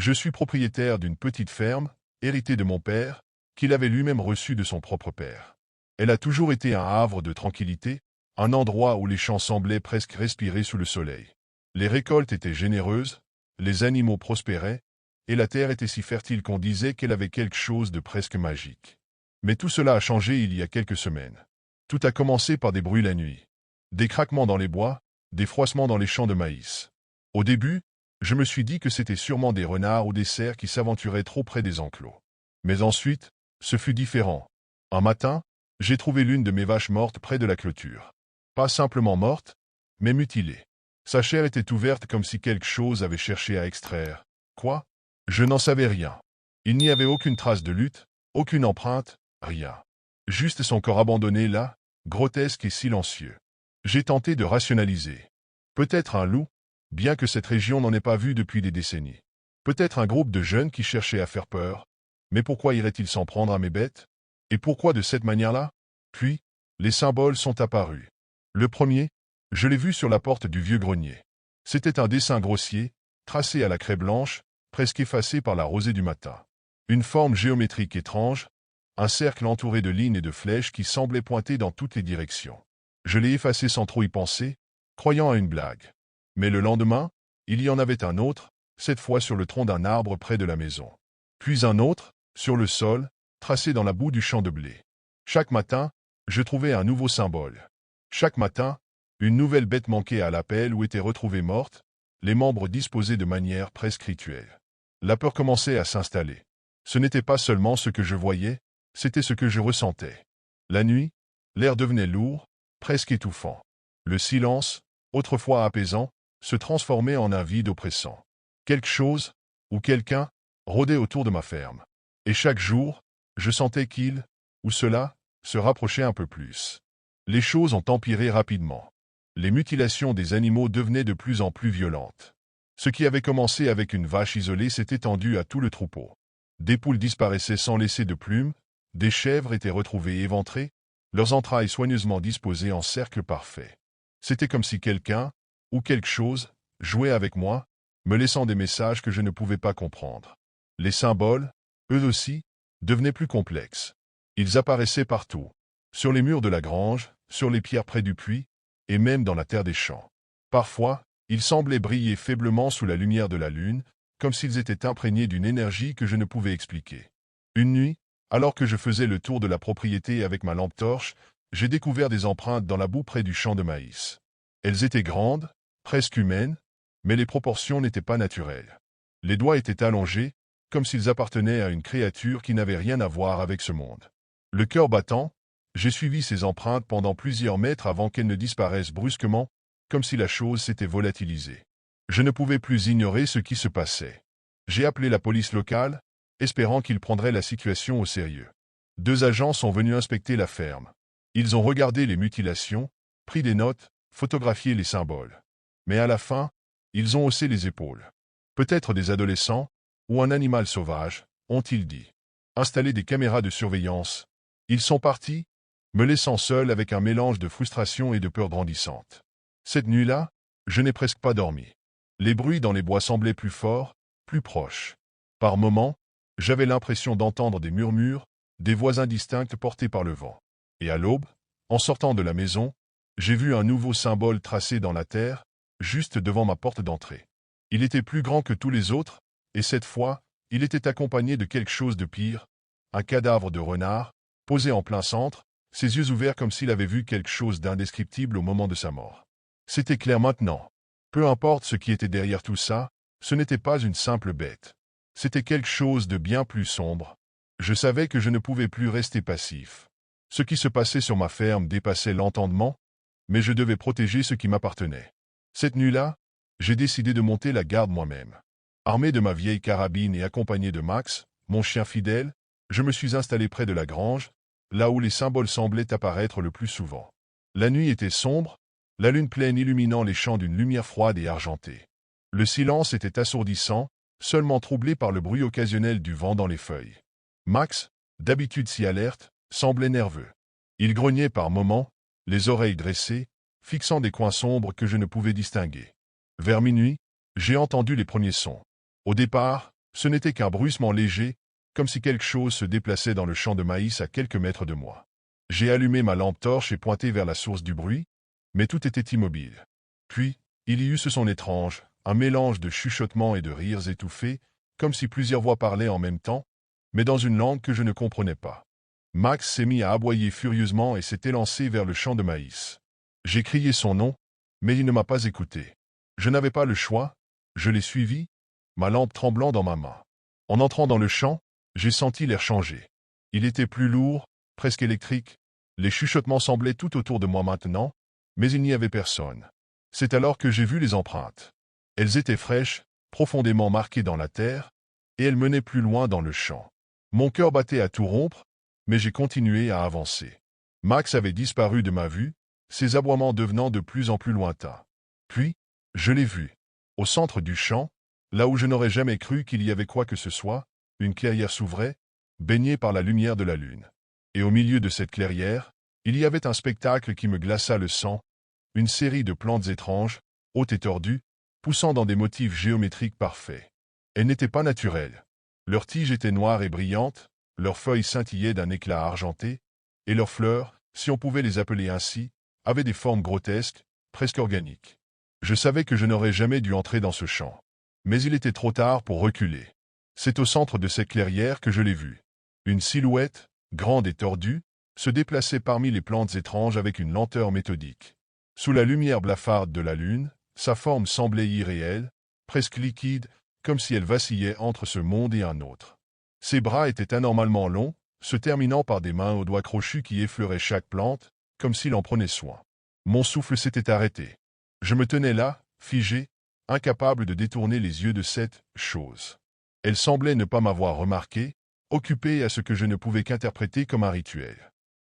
Je suis propriétaire d'une petite ferme, héritée de mon père, qu'il avait lui-même reçue de son propre père. Elle a toujours été un havre de tranquillité, un endroit où les champs semblaient presque respirer sous le soleil. Les récoltes étaient généreuses, les animaux prospéraient, et la terre était si fertile qu'on disait qu'elle avait quelque chose de presque magique. Mais tout cela a changé il y a quelques semaines. Tout a commencé par des bruits la nuit. Des craquements dans les bois, des froissements dans les champs de maïs. Au début, je me suis dit que c'était sûrement des renards ou des cerfs qui s'aventuraient trop près des enclos. Mais ensuite, ce fut différent. Un matin, j'ai trouvé l'une de mes vaches mortes près de la clôture. Pas simplement morte, mais mutilée. Sa chair était ouverte comme si quelque chose avait cherché à extraire. Quoi? Je n'en savais rien. Il n'y avait aucune trace de lutte, aucune empreinte, rien. Juste son corps abandonné là, grotesque et silencieux. J'ai tenté de rationaliser. Peut-être un loup, bien que cette région n'en ait pas vu depuis des décennies. Peut-être un groupe de jeunes qui cherchaient à faire peur. Mais pourquoi irait-il s'en prendre à mes bêtes? Et pourquoi de cette manière-là? Puis, les symboles sont apparus. Le premier, je l'ai vu sur la porte du vieux grenier. C'était un dessin grossier, tracé à la craie blanche, presque effacé par la rosée du matin. Une forme géométrique étrange, un cercle entouré de lignes et de flèches qui semblaient pointer dans toutes les directions. Je l'ai effacé sans trop y penser, croyant à une blague. Mais le lendemain, il y en avait un autre, cette fois sur le tronc d'un arbre près de la maison. Puis un autre, sur le sol, tracé dans la boue du champ de blé. Chaque matin, je trouvais un nouveau symbole. Chaque matin, une nouvelle bête manquait à l'appel ou était retrouvée morte, les membres disposés de manière presque rituelle. La peur commençait à s'installer. Ce n'était pas seulement ce que je voyais, c'était ce que je ressentais. La nuit, l'air devenait lourd, presque étouffant. Le silence, autrefois apaisant, se transformait en un vide oppressant. Quelque chose, ou quelqu'un, rôdait autour de ma ferme. Et chaque jour, je sentais qu'il, ou cela, se rapprochait un peu plus. Les choses ont empiré rapidement. Les mutilations des animaux devenaient de plus en plus violentes. Ce qui avait commencé avec une vache isolée s'est étendu à tout le troupeau. Des poules disparaissaient sans laisser de plumes, des chèvres étaient retrouvées éventrées, leurs entrailles soigneusement disposées en cercle parfait. C'était comme si quelqu'un, ou quelque chose, jouait avec moi, me laissant des messages que je ne pouvais pas comprendre. Les symboles, eux aussi, devenaient plus complexes. Ils apparaissaient partout, sur les murs de la grange, sur les pierres près du puits, et même dans la terre des champs. Parfois, ils semblaient briller faiblement sous la lumière de la lune, comme s'ils étaient imprégnés d'une énergie que je ne pouvais expliquer. Une nuit, alors que je faisais le tour de la propriété avec ma lampe torche, j'ai découvert des empreintes dans la boue près du champ de maïs. Elles étaient grandes, presque humaines, mais les proportions n'étaient pas naturelles. Les doigts étaient allongés, comme s'ils appartenaient à une créature qui n'avait rien à voir avec ce monde. Le cœur battant, j'ai suivi ces empreintes pendant plusieurs mètres avant qu'elles ne disparaissent brusquement, comme si la chose s'était volatilisée. Je ne pouvais plus ignorer ce qui se passait. J'ai appelé la police locale, espérant qu'ils prendraient la situation au sérieux. 2 agents sont venus inspecter la ferme. Ils ont regardé les mutilations, pris des notes, photographié les symboles. Mais à la fin, ils ont haussé les épaules. Peut-être des adolescents, ou un animal sauvage, ont-ils dit. Installé des caméras de surveillance. Ils sont partis, me laissant seul avec un mélange de frustration et de peur grandissante. Cette nuit-là, je n'ai presque pas dormi. Les bruits dans les bois semblaient plus forts, plus proches. Par moments, j'avais l'impression d'entendre des murmures, des voix indistinctes portées par le vent. Et à l'aube, en sortant de la maison, j'ai vu un nouveau symbole tracé dans la terre, juste devant ma porte d'entrée. Il était plus grand que tous les autres, et cette fois, il était accompagné de quelque chose de pire, un cadavre de renard, posé en plein centre, ses yeux ouverts comme s'il avait vu quelque chose d'indescriptible au moment de sa mort. C'était clair maintenant. Peu importe ce qui était derrière tout ça, ce n'était pas une simple bête. C'était quelque chose de bien plus sombre. Je savais que je ne pouvais plus rester passif. Ce qui se passait sur ma ferme dépassait l'entendement, mais je devais protéger ce qui m'appartenait. Cette nuit-là, j'ai décidé de monter la garde moi-même. Armé de ma vieille carabine et accompagné de Max, mon chien fidèle, je me suis installé près de la grange, là où les symboles semblaient apparaître le plus souvent. La nuit était sombre, la lune pleine illuminant les champs d'une lumière froide et argentée. Le silence était assourdissant, seulement troublé par le bruit occasionnel du vent dans les feuilles. Max, d'habitude si alerte, semblait nerveux. Il grognait par moments, les oreilles dressées, fixant des coins sombres que je ne pouvais distinguer. Vers minuit, j'ai entendu les premiers sons. Au départ, Ce n'était qu'un bruissement léger, comme si quelque chose se déplaçait dans le champ de maïs à quelques mètres de moi. J'ai allumé ma lampe torche et pointé vers la source du bruit, mais tout était immobile. Puis, il y eut ce son étrange, un mélange de chuchotements et de rires étouffés, comme si plusieurs voix parlaient en même temps, mais dans une langue que je ne comprenais pas. Max s'est mis à aboyer furieusement et s'est élancé vers le champ de maïs. J'ai crié son nom, mais il ne m'a pas écouté. Je n'avais pas le choix, je l'ai suivi, ma lampe tremblant dans ma main. En entrant dans le champ, j'ai senti l'air changer. Il était plus lourd, presque électrique. Les chuchotements semblaient tout autour de moi maintenant, mais il n'y avait personne. C'est alors que j'ai vu les empreintes. Elles étaient fraîches, profondément marquées dans la terre, et elles menaient plus loin dans le champ. Mon cœur battait à tout rompre, mais j'ai continué à avancer. Max avait disparu de ma vue, ses aboiements devenant de plus en plus lointains. Puis, je l'ai vu. Au centre du champ, là où je n'aurais jamais cru qu'il y avait quoi que ce soit, une clairière s'ouvrait, baignée par la lumière de la lune. Et au milieu de cette clairière, il y avait un spectacle qui me glaça le sang, une série de plantes étranges, hautes et tordues, poussant dans des motifs géométriques parfaits. Elles n'étaient pas naturelles. Leurs tiges étaient noires et brillantes, leurs feuilles scintillaient d'un éclat argenté, et leurs fleurs, si on pouvait les appeler ainsi, avaient des formes grotesques, presque organiques. Je savais que je n'aurais jamais dû entrer dans ce champ. Mais il était trop tard pour reculer. C'est au centre de cette clairière que je l'ai vue. Une silhouette, grande et tordue, se déplaçait parmi les plantes étranges avec une lenteur méthodique. Sous la lumière blafarde de la lune, sa forme semblait irréelle, presque liquide, comme si elle vacillait entre ce monde et un autre. Ses bras étaient anormalement longs, se terminant par des mains aux doigts crochus qui effleuraient chaque plante, comme s'il en prenait soin. Mon souffle s'était arrêté. Je me tenais là, figé, incapable de détourner les yeux de cette chose. Elle semblait ne pas m'avoir remarqué, occupée à ce que je ne pouvais qu'interpréter comme un rituel.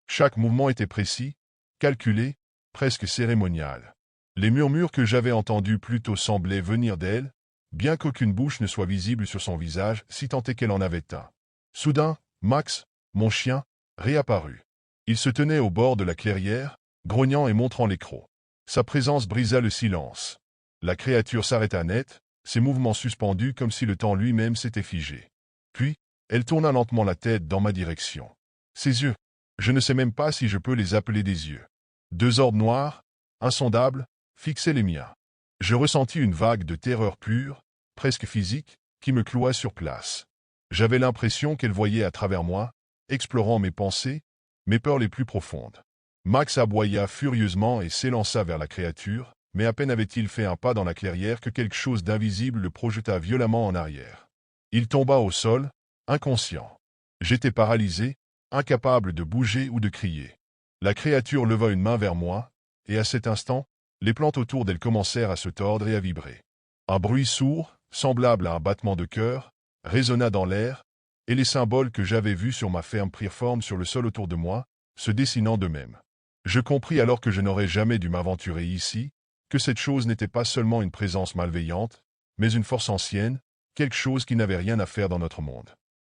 Chaque mouvement était précis, calculé, presque cérémonial. Les murmures que j'avais entendus plus tôt semblaient venir d'elle, bien qu'aucune bouche ne soit visible sur son visage si tant est qu'elle en avait un. Soudain, Max, mon chien, réapparut. Il se tenait au bord de la clairière, grognant et montrant les crocs. Sa présence brisa le silence. La créature s'arrêta net, ses mouvements suspendus comme si le temps lui-même s'était figé. Puis, elle tourna lentement la tête dans ma direction. Ses yeux, je ne sais même pas si je peux les appeler des yeux. Deux orbes noirs, insondables, fixaient les miens. Je ressentis une vague de terreur pure, presque physique, qui me cloua sur place. J'avais l'impression qu'elle voyait à travers moi, explorant mes pensées, mes peurs les plus profondes. Max aboya furieusement et s'élança vers la créature, mais à peine avait-il fait un pas dans la clairière que quelque chose d'invisible le projeta violemment en arrière. Il tomba au sol, inconscient. J'étais paralysé, incapable de bouger ou de crier. La créature leva une main vers moi, et à cet instant, les plantes autour d'elle commencèrent à se tordre et à vibrer. Un bruit sourd, semblable à un battement de cœur, résonna dans l'air, et les symboles que j'avais vus sur ma ferme prirent forme sur le sol autour de moi, se dessinant d'eux-mêmes. Je compris alors que je n'aurais jamais dû m'aventurer ici, que cette chose n'était pas seulement une présence malveillante, mais une force ancienne, quelque chose qui n'avait rien à faire dans notre monde.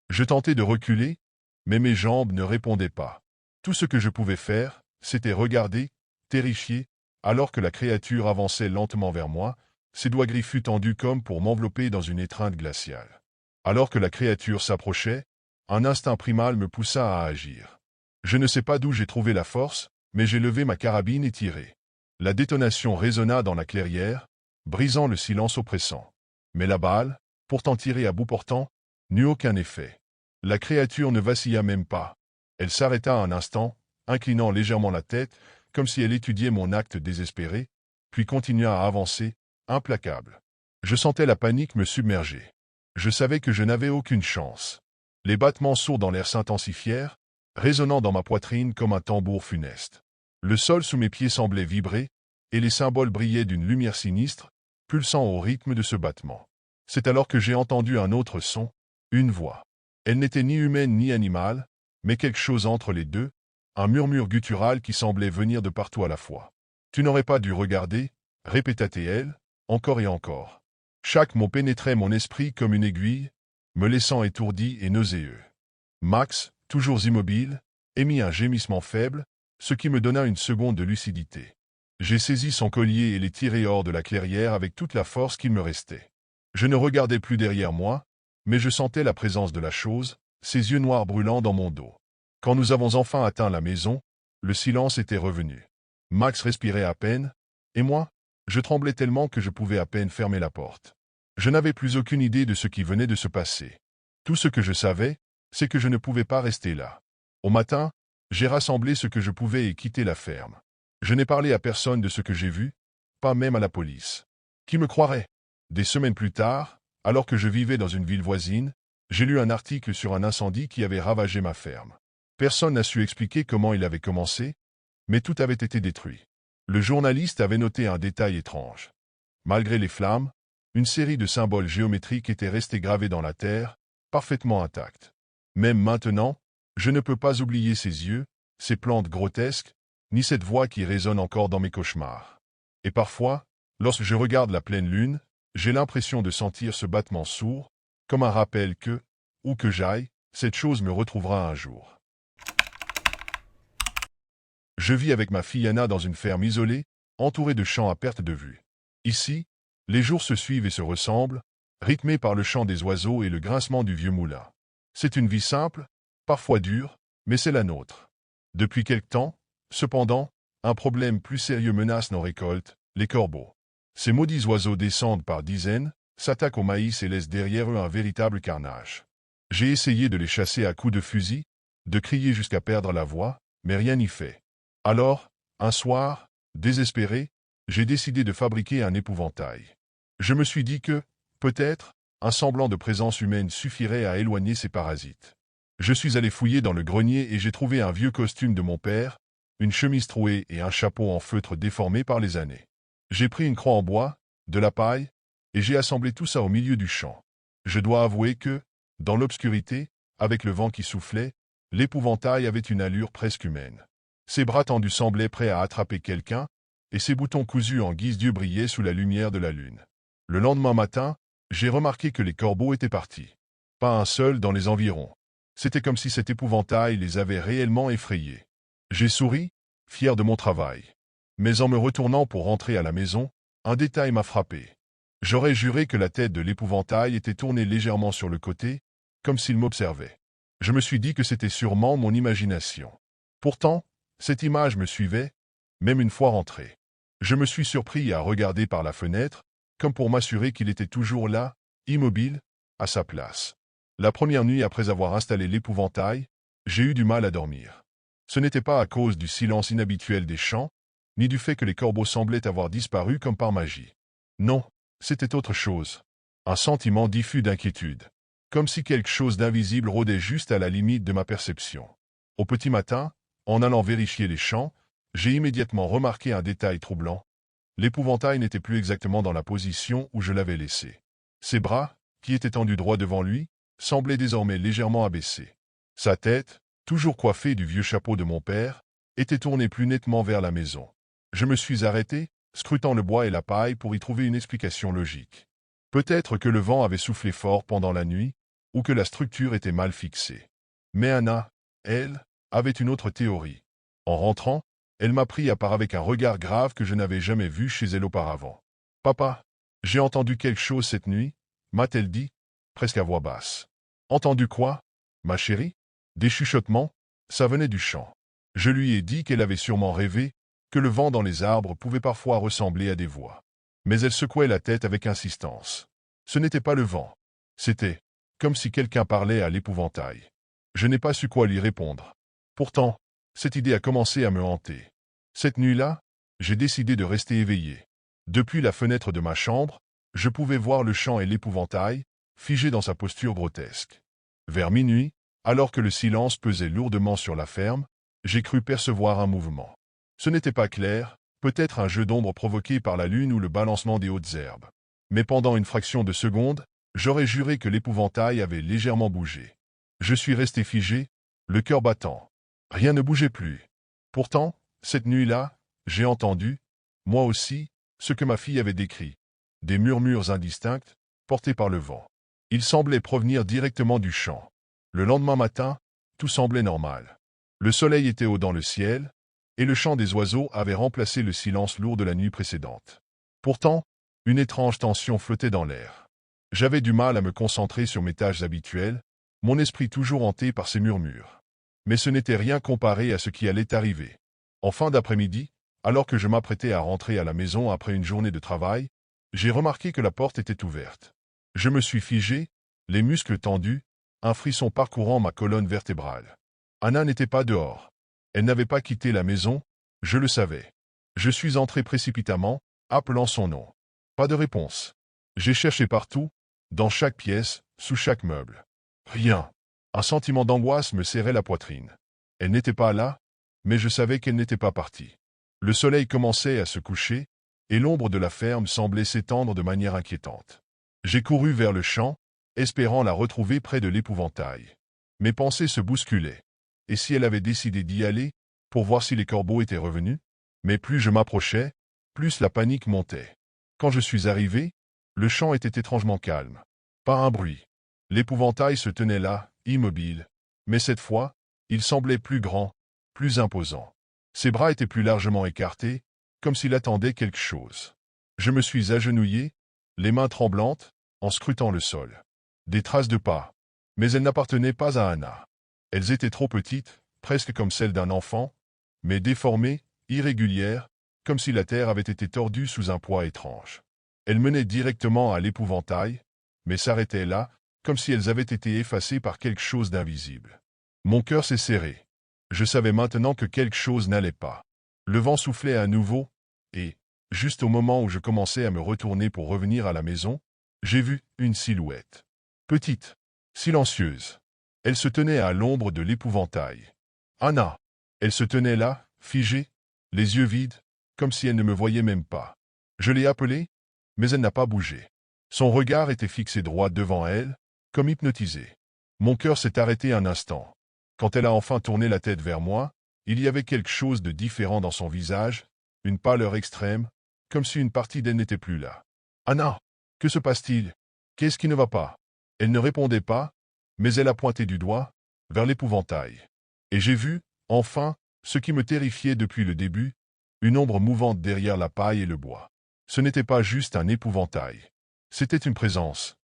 Je tentais de reculer, mais mes jambes ne répondaient pas. Tout ce que je pouvais faire, c'était regarder, terrifié, alors que la créature avançait lentement vers moi, ses doigts griffus tendus comme pour m'envelopper dans une étreinte glaciale. Alors que la créature s'approchait, un instinct primal me poussa à agir. Je ne sais pas d'où j'ai trouvé la force, mais j'ai levé ma carabine et tiré. La détonation résonna dans la clairière, brisant le silence oppressant. Mais la balle, pourtant tirée à bout portant, n'eut aucun effet. La créature ne vacilla même pas. Elle s'arrêta un instant, inclinant légèrement la tête, comme si elle étudiait mon acte désespéré, puis continua à avancer, implacable. Je sentais la panique me submerger. Je savais que je n'avais aucune chance. Les battements sourds dans l'air s'intensifièrent, résonnant dans ma poitrine comme un tambour funeste. Le sol sous mes pieds semblait vibrer, et les symboles brillaient d'une lumière sinistre, pulsant au rythme de ce battement. C'est alors que j'ai entendu un autre son, une voix. Elle n'était ni humaine ni animale, mais quelque chose entre les deux, un murmure guttural qui semblait venir de partout à la fois. « Tu n'aurais pas dû regarder » répéta-t-elle, encore et encore. Chaque mot pénétrait mon esprit comme une aiguille, me laissant étourdi et nauséeux. Max, toujours immobile, émit un gémissement faible, ce qui me donna une seconde de lucidité. J'ai saisi son collier et l'ai tiré hors de la clairière avec toute la force qu'il me restait. Je ne regardais plus derrière moi, mais je sentais la présence de la chose, ses yeux noirs brûlant dans mon dos. Quand nous avons enfin atteint la maison, le silence était revenu. Max respirait à peine, et moi, je tremblais tellement que je pouvais à peine fermer la porte. Je n'avais plus aucune idée de ce qui venait de se passer. Tout ce que je savais, c'est que je ne pouvais pas rester là. Au matin, j'ai rassemblé ce que je pouvais et quitté la ferme. Je n'ai parlé à personne de ce que j'ai vu, pas même à la police. Qui me croirait? Des semaines plus tard, alors que je vivais dans une ville voisine, j'ai lu un article sur un incendie qui avait ravagé ma ferme. Personne n'a su expliquer comment il avait commencé, mais tout avait été détruit. Le journaliste avait noté un détail étrange. Malgré les flammes, une série de symboles géométriques était restée gravée dans la terre, parfaitement intacte. Même maintenant, je ne peux pas oublier ces yeux, ces plantes grotesques, ni cette voix qui résonne encore dans mes cauchemars. Et parfois, lorsque je regarde la pleine lune, j'ai l'impression de sentir ce battement sourd, comme un rappel que, où que j'aille, cette chose me retrouvera un jour. Je vis avec ma fille Anna dans une ferme isolée, entourée de champs à perte de vue. Ici, les jours se suivent et se ressemblent, rythmés par le chant des oiseaux et le grincement du vieux moulin. C'est une vie simple, parfois dure, mais c'est la nôtre. Depuis quelque temps, cependant, un problème plus sérieux menace nos récoltes, les corbeaux. Ces maudits oiseaux descendent par dizaines, s'attaquent au maïs et laissent derrière eux un véritable carnage. J'ai essayé de les chasser à coups de fusil, de crier jusqu'à perdre la voix, mais rien n'y fait. Alors, un soir, désespéré, j'ai décidé de fabriquer un épouvantail. Je me suis dit que, peut-être, un semblant de présence humaine suffirait à éloigner ces parasites. Je suis allé fouiller dans le grenier et j'ai trouvé un vieux costume de mon père, une chemise trouée et un chapeau en feutre déformé par les années. J'ai pris une croix en bois, de la paille, et j'ai assemblé tout ça au milieu du champ. Je dois avouer que, dans l'obscurité, avec le vent qui soufflait, l'épouvantail avait une allure presque humaine. Ses bras tendus semblaient prêts à attraper quelqu'un, et ses boutons cousus en guise d'yeux brillaient sous la lumière de la lune. Le lendemain matin, j'ai remarqué que les corbeaux étaient partis. Pas un seul dans les environs. C'était comme si cet épouvantail les avait réellement effrayés. J'ai souri, fier de mon travail. Mais en me retournant pour rentrer à la maison, un détail m'a frappé. J'aurais juré que la tête de l'épouvantail était tournée légèrement sur le côté, comme s'il m'observait. Je me suis dit que c'était sûrement mon imagination. Pourtant, cette image me suivait, même une fois rentré. Je me suis surpris à regarder par la fenêtre, comme pour m'assurer qu'il était toujours là, immobile, à sa place. La première nuit après avoir installé l'épouvantail, j'ai eu du mal à dormir. Ce n'était pas à cause du silence inhabituel des champs, ni du fait que les corbeaux semblaient avoir disparu comme par magie. Non, c'était autre chose. Un sentiment diffus d'inquiétude. Comme si quelque chose d'invisible rôdait juste à la limite de ma perception. Au petit matin, en allant vérifier les champs, j'ai immédiatement remarqué un détail troublant. L'épouvantail n'était plus exactement dans la position où je l'avais laissé. Ses bras, qui étaient tendus droit devant lui, semblaient désormais légèrement abaissés. Sa tête, toujours coiffée du vieux chapeau de mon père, était tournée plus nettement vers la maison. Je me suis arrêté, scrutant le bois et la paille pour y trouver une explication logique. Peut-être que le vent avait soufflé fort pendant la nuit, ou que la structure était mal fixée. Mais Anna, elle, avait une autre théorie. En rentrant, elle m'a pris à part avec un regard grave que je n'avais jamais vu chez elle auparavant. « Papa, j'ai entendu quelque chose cette nuit » m'a-t-elle dit, presque à voix basse. « Entendu quoi, ma chérie ?» Des chuchotements, ça venait du champ. Je lui ai dit qu'elle avait sûrement rêvé, que le vent dans les arbres pouvait parfois ressembler à des voix. Mais elle secouait la tête avec insistance. Ce n'était pas le vent. C'était comme si quelqu'un parlait à l'épouvantail. Je n'ai pas su quoi lui répondre. Pourtant, cette idée a commencé à me hanter. Cette nuit-là, j'ai décidé de rester éveillé. Depuis la fenêtre de ma chambre, je pouvais voir le champ et l'épouvantail, figés dans sa posture grotesque. Vers minuit, alors que le silence pesait lourdement sur la ferme, j'ai cru percevoir un mouvement. Ce n'était pas clair, peut-être un jeu d'ombre provoqué par la lune ou le balancement des hautes herbes. Mais pendant une fraction de seconde, j'aurais juré que l'épouvantail avait légèrement bougé. Je suis resté figé, le cœur battant. Rien ne bougeait plus. Pourtant, cette nuit-là, j'ai entendu, moi aussi, ce que ma fille avait décrit. Des murmures indistincts, portés par le vent. Ils semblaient provenir directement du champ. Le lendemain matin, tout semblait normal. Le soleil était haut dans le ciel, et le chant des oiseaux avait remplacé le silence lourd de la nuit précédente. Pourtant, une étrange tension flottait dans l'air. J'avais du mal à me concentrer sur mes tâches habituelles, mon esprit toujours hanté par ces murmures. Mais ce n'était rien comparé à ce qui allait arriver. En fin d'après-midi, alors que je m'apprêtais à rentrer à la maison après une journée de travail, j'ai remarqué que la porte était ouverte. Je me suis figé, les muscles tendus, un frisson parcourant ma colonne vertébrale. Anna n'était pas dehors. Elle n'avait pas quitté la maison, je le savais. Je suis entré précipitamment, appelant son nom. Pas de réponse. J'ai cherché partout, dans chaque pièce, sous chaque meuble. Rien. Un sentiment d'angoisse me serrait la poitrine. Elle n'était pas là, mais je savais qu'elle n'était pas partie. Le soleil commençait à se coucher, et l'ombre de la ferme semblait s'étendre de manière inquiétante. J'ai couru vers le champ, espérant la retrouver près de l'épouvantail. Mes pensées se bousculaient. Et si elle avait décidé d'y aller, pour voir si les corbeaux étaient revenus? Mais plus je m'approchais, plus la panique montait. Quand je suis arrivé, le champ était étrangement calme. Pas un bruit. L'épouvantail se tenait là, immobile. Mais cette fois, il semblait plus grand, plus imposant. Ses bras étaient plus largement écartés, comme s'il attendait quelque chose. Je me suis agenouillé, les mains tremblantes, en scrutant le sol. Des traces de pas. Mais elles n'appartenaient pas à Anna. Elles étaient trop petites, presque comme celles d'un enfant, mais déformées, irrégulières, comme si la terre avait été tordue sous un poids étrange. Elles menaient directement à l'épouvantail, mais s'arrêtaient là, comme si elles avaient été effacées par quelque chose d'invisible. Mon cœur s'est serré. Je savais maintenant que quelque chose n'allait pas. Le vent soufflait à nouveau, et, juste au moment où je commençais à me retourner pour revenir à la maison, j'ai vu une silhouette. Petite, silencieuse. Elle se tenait à l'ombre de l'épouvantail. Anna. Elle se tenait là, figée, les yeux vides, comme si elle ne me voyait même pas. Je l'ai appelée, mais elle n'a pas bougé. Son regard était fixé droit devant elle, comme hypnotisé. Mon cœur s'est arrêté un instant. Quand elle a enfin tourné la tête vers moi, il y avait quelque chose de différent dans son visage, une pâleur extrême, comme si une partie d'elle n'était plus là. Anna, que se passe-t-il? Qu'est-ce qui ne va pas? Elle ne répondait pas, mais elle a pointé du doigt, vers l'épouvantail. Et j'ai vu, enfin, ce qui me terrifiait depuis le début, une ombre mouvante derrière la paille et le bois. Ce n'était pas juste un épouvantail. C'était une présence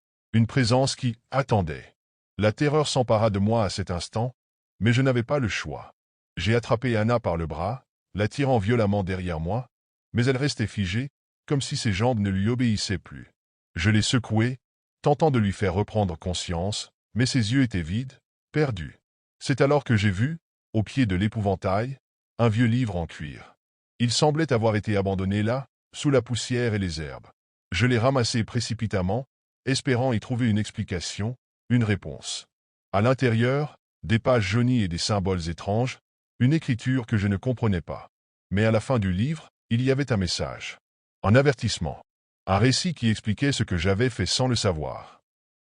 qui attendait. La terreur s'empara de moi à cet instant, mais je n'avais pas le choix. J'ai attrapé Anna par le bras, la tirant violemment derrière moi, mais elle restait figée, comme si ses jambes ne lui obéissaient plus. Je l'ai secouée, tentant de lui faire reprendre conscience, mais ses yeux étaient vides, perdus. C'est alors que j'ai vu, au pied de l'épouvantail, un vieux livre en cuir. Il semblait avoir été abandonné là, sous la poussière et les herbes. Je l'ai ramassé précipitamment, espérant y trouver une explication, une réponse. À l'intérieur, des pages jaunies et des symboles étranges, une écriture que je ne comprenais pas. Mais à la fin du livre, il y avait un message. Un avertissement. Un récit qui expliquait ce que j'avais fait sans le savoir.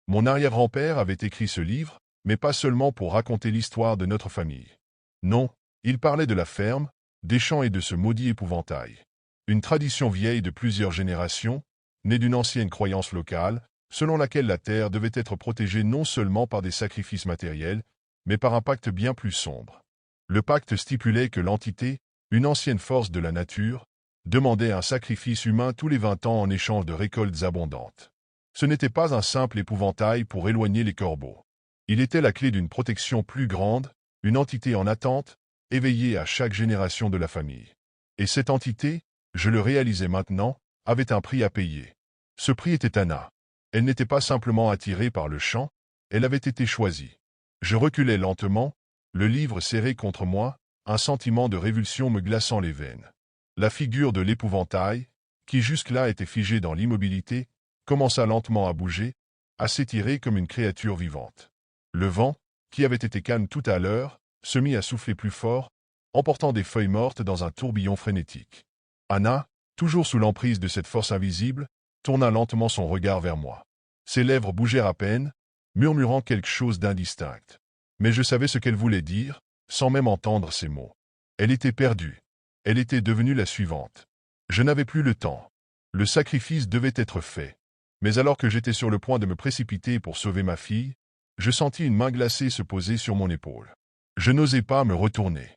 Mon arrière-grand-père avait écrit ce livre, mais pas seulement pour raconter l'histoire de notre famille. Non, il parlait de la ferme, des champs et de ce maudit épouvantail. Une tradition vieille de plusieurs générations, née d'une ancienne croyance locale, selon laquelle la terre devait être protégée non seulement par des sacrifices matériels, mais par un pacte bien plus sombre. Le pacte stipulait que l'entité, une ancienne force de la nature, demandait un sacrifice humain tous les 20 ans en échange de récoltes abondantes. Ce n'était pas un simple épouvantail pour éloigner les corbeaux. Il était la clé d'une protection plus grande, une entité en attente, éveillée à chaque génération de la famille. Et cette entité, je le réalisais maintenant, avait un prix à payer. Ce prix était Anna. Elle n'était pas simplement attirée par le chant, elle avait été choisie. Je reculais lentement, le livre serré contre moi, un sentiment de révulsion me glaçant les veines. La figure de l'épouvantail, qui jusque-là était figée dans l'immobilité, commença lentement à bouger, à s'étirer comme une créature vivante. Le vent, qui avait été calme tout à l'heure, se mit à souffler plus fort, emportant des feuilles mortes dans un tourbillon frénétique. Anna, toujours sous l'emprise de cette force invisible, tourna lentement son regard vers moi. Ses lèvres bougèrent à peine, murmurant quelque chose d'indistinct. Mais je savais ce qu'elle voulait dire, sans même entendre ses mots. Elle était perdue. Elle était devenue la suivante. Je n'avais plus le temps. Le sacrifice devait être fait. Mais alors que j'étais sur le point de me précipiter pour sauver ma fille, je sentis une main glacée se poser sur mon épaule. Je n'osais pas me retourner.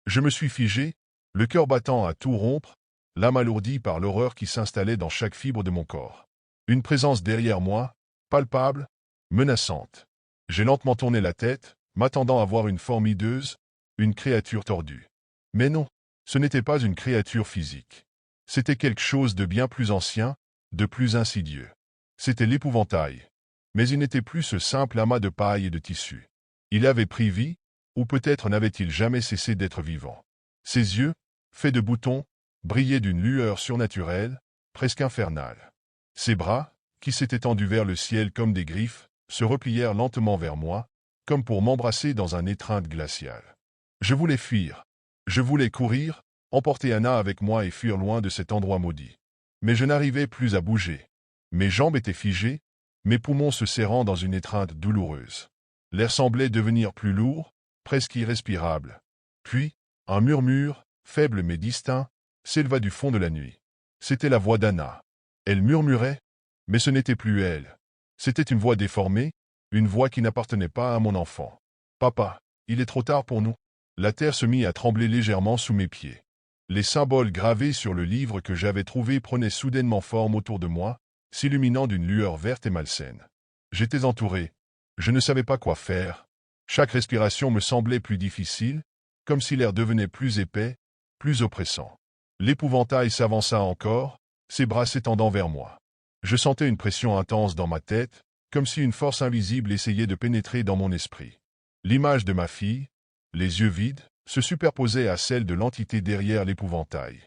Je me suis figé, le cœur battant à tout rompre, l'âme alourdie par l'horreur qui s'installait dans chaque fibre de mon corps. Une présence derrière moi, palpable, menaçante. J'ai lentement tourné la tête, m'attendant à voir une forme hideuse, une créature tordue. Mais non, ce n'était pas une créature physique. C'était quelque chose de bien plus ancien, de plus insidieux. C'était l'épouvantail. Mais il n'était plus ce simple amas de paille et de tissu. Il avait pris vie, ou peut-être n'avait-il jamais cessé d'être vivant. Ses yeux, faits de boutons, brillaient d'une lueur surnaturelle, presque infernale. Ses bras, qui s'étaient tendus vers le ciel comme des griffes, se replièrent lentement vers moi, comme pour m'embrasser dans un étreinte glaciale. Je voulais fuir. Je voulais courir, emporter Anna avec moi et fuir loin de cet endroit maudit. Mais je n'arrivais plus à bouger. Mes jambes étaient figées, mes poumons se serrant dans une étreinte douloureuse. L'air semblait devenir plus lourd, presque irrespirable. Puis, un murmure, faible mais distinct, s'éleva du fond de la nuit. C'était la voix d'Anna. Elle murmurait, mais ce n'était plus elle. C'était une voix déformée, une voix qui n'appartenait pas à mon enfant. « Papa, il est trop tard pour nous. » La terre se mit à trembler légèrement sous mes pieds. Les symboles gravés sur le livre que j'avais trouvé prenaient soudainement forme autour de moi, s'illuminant d'une lueur verte et malsaine. J'étais entouré. Je ne savais pas quoi faire. Chaque respiration me semblait plus difficile, comme si l'air devenait plus épais, plus oppressant. L'épouvantail s'avança encore, ses bras s'étendant vers moi. Je sentais une pression intense dans ma tête, comme si une force invisible essayait de pénétrer dans mon esprit. L'image de ma fille, les yeux vides, se superposait à celle de l'entité derrière l'épouvantail.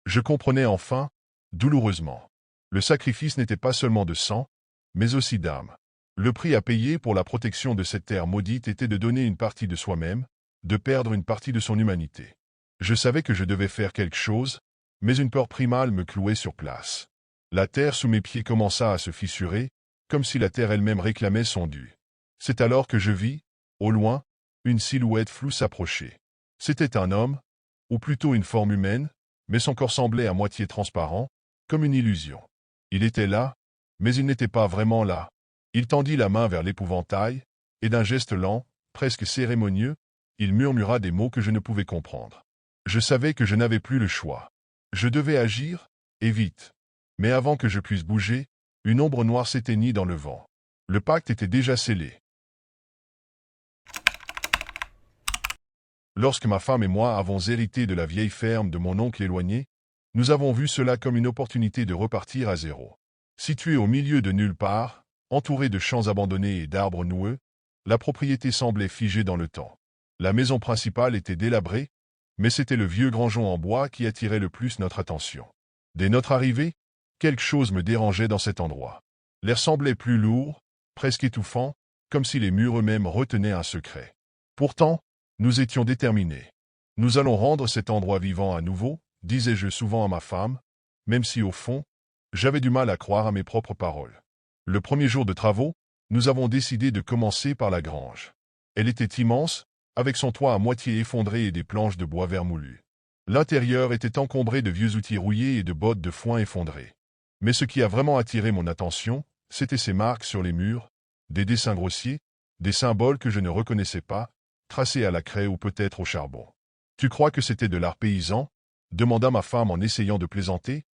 Je comprenais enfin, douloureusement. Le sacrifice n'était pas seulement de sang, mais aussi d'âme. Le prix à payer pour la protection de cette terre maudite était de donner une partie de soi-même, de perdre une partie de son humanité. Je savais que je devais faire quelque chose, mais une peur primale me clouait sur place. La terre sous mes pieds commença à se fissurer, comme si la terre elle-même réclamait son dû. C'est alors que je vis, au loin, une silhouette floue s'approcher. C'était un homme, ou plutôt une forme humaine, mais son corps semblait à moitié transparent, comme une illusion. Il était là, mais il n'était pas vraiment là. Il tendit la main vers l'épouvantail, et d'un geste lent, presque cérémonieux, il murmura des mots que je ne pouvais comprendre. Je savais que je n'avais plus le choix. Je devais agir, et vite. Mais avant que je puisse bouger, une ombre noire s'éteignit dans le vent. Le pacte était déjà scellé. Lorsque ma femme et moi avons hérité de la vieille ferme de mon oncle éloigné, nous avons vu cela comme une opportunité de repartir à zéro. Située au milieu de nulle part, entourée de champs abandonnés et d'arbres noueux, la propriété semblait figée dans le temps. La maison principale était délabrée, mais c'était le vieux grangeon en bois qui attirait le plus notre attention. Dès notre arrivée, quelque chose me dérangeait dans cet endroit. L'air semblait plus lourd, presque étouffant, comme si les murs eux-mêmes retenaient un secret. Pourtant, nous étions déterminés. Nous allons rendre cet endroit vivant à nouveau, disais-je souvent à ma femme, même si au fond, j'avais du mal à croire à mes propres paroles. Le premier jour de travaux, nous avons décidé de commencer par la grange. Elle était immense, avec son toit à moitié effondré et des planches de bois vermoulu. L'intérieur était encombré de vieux outils rouillés et de bottes de foin effondrées. Mais ce qui a vraiment attiré mon attention, c'étaient ces marques sur les murs, des dessins grossiers, des symboles que je ne reconnaissais pas, tracés à la craie ou peut-être au charbon. « Tu crois que c'était de l'art paysan ?» demanda ma femme en essayant de plaisanter,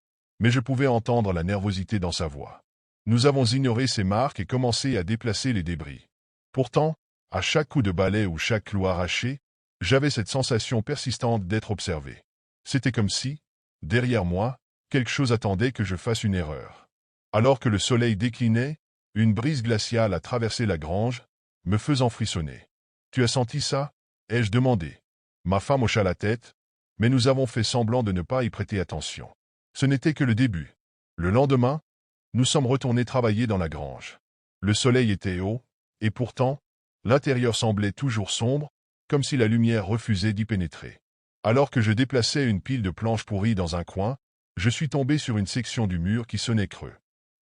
mais je pouvais entendre la nervosité dans sa voix. Nous avons ignoré ces marques et commencé à déplacer les débris. Pourtant, à chaque coup de balai ou chaque clou arraché, j'avais cette sensation persistante d'être observé. C'était comme si, derrière moi, quelque chose attendait que je fasse une erreur. Alors que le soleil déclinait, une brise glaciale a traversé la grange, me faisant frissonner. « Tu as senti ça ?» ai-je demandé. Ma femme hocha la tête, mais nous avons fait semblant de ne pas y prêter attention. Ce n'était que le début. Le lendemain, nous sommes retournés travailler dans la grange. Le soleil était haut, et pourtant, l'intérieur semblait toujours sombre, comme si la lumière refusait d'y pénétrer. Alors que je déplaçais une pile de planches pourries dans un coin, je suis tombé sur une section du mur qui sonnait creux.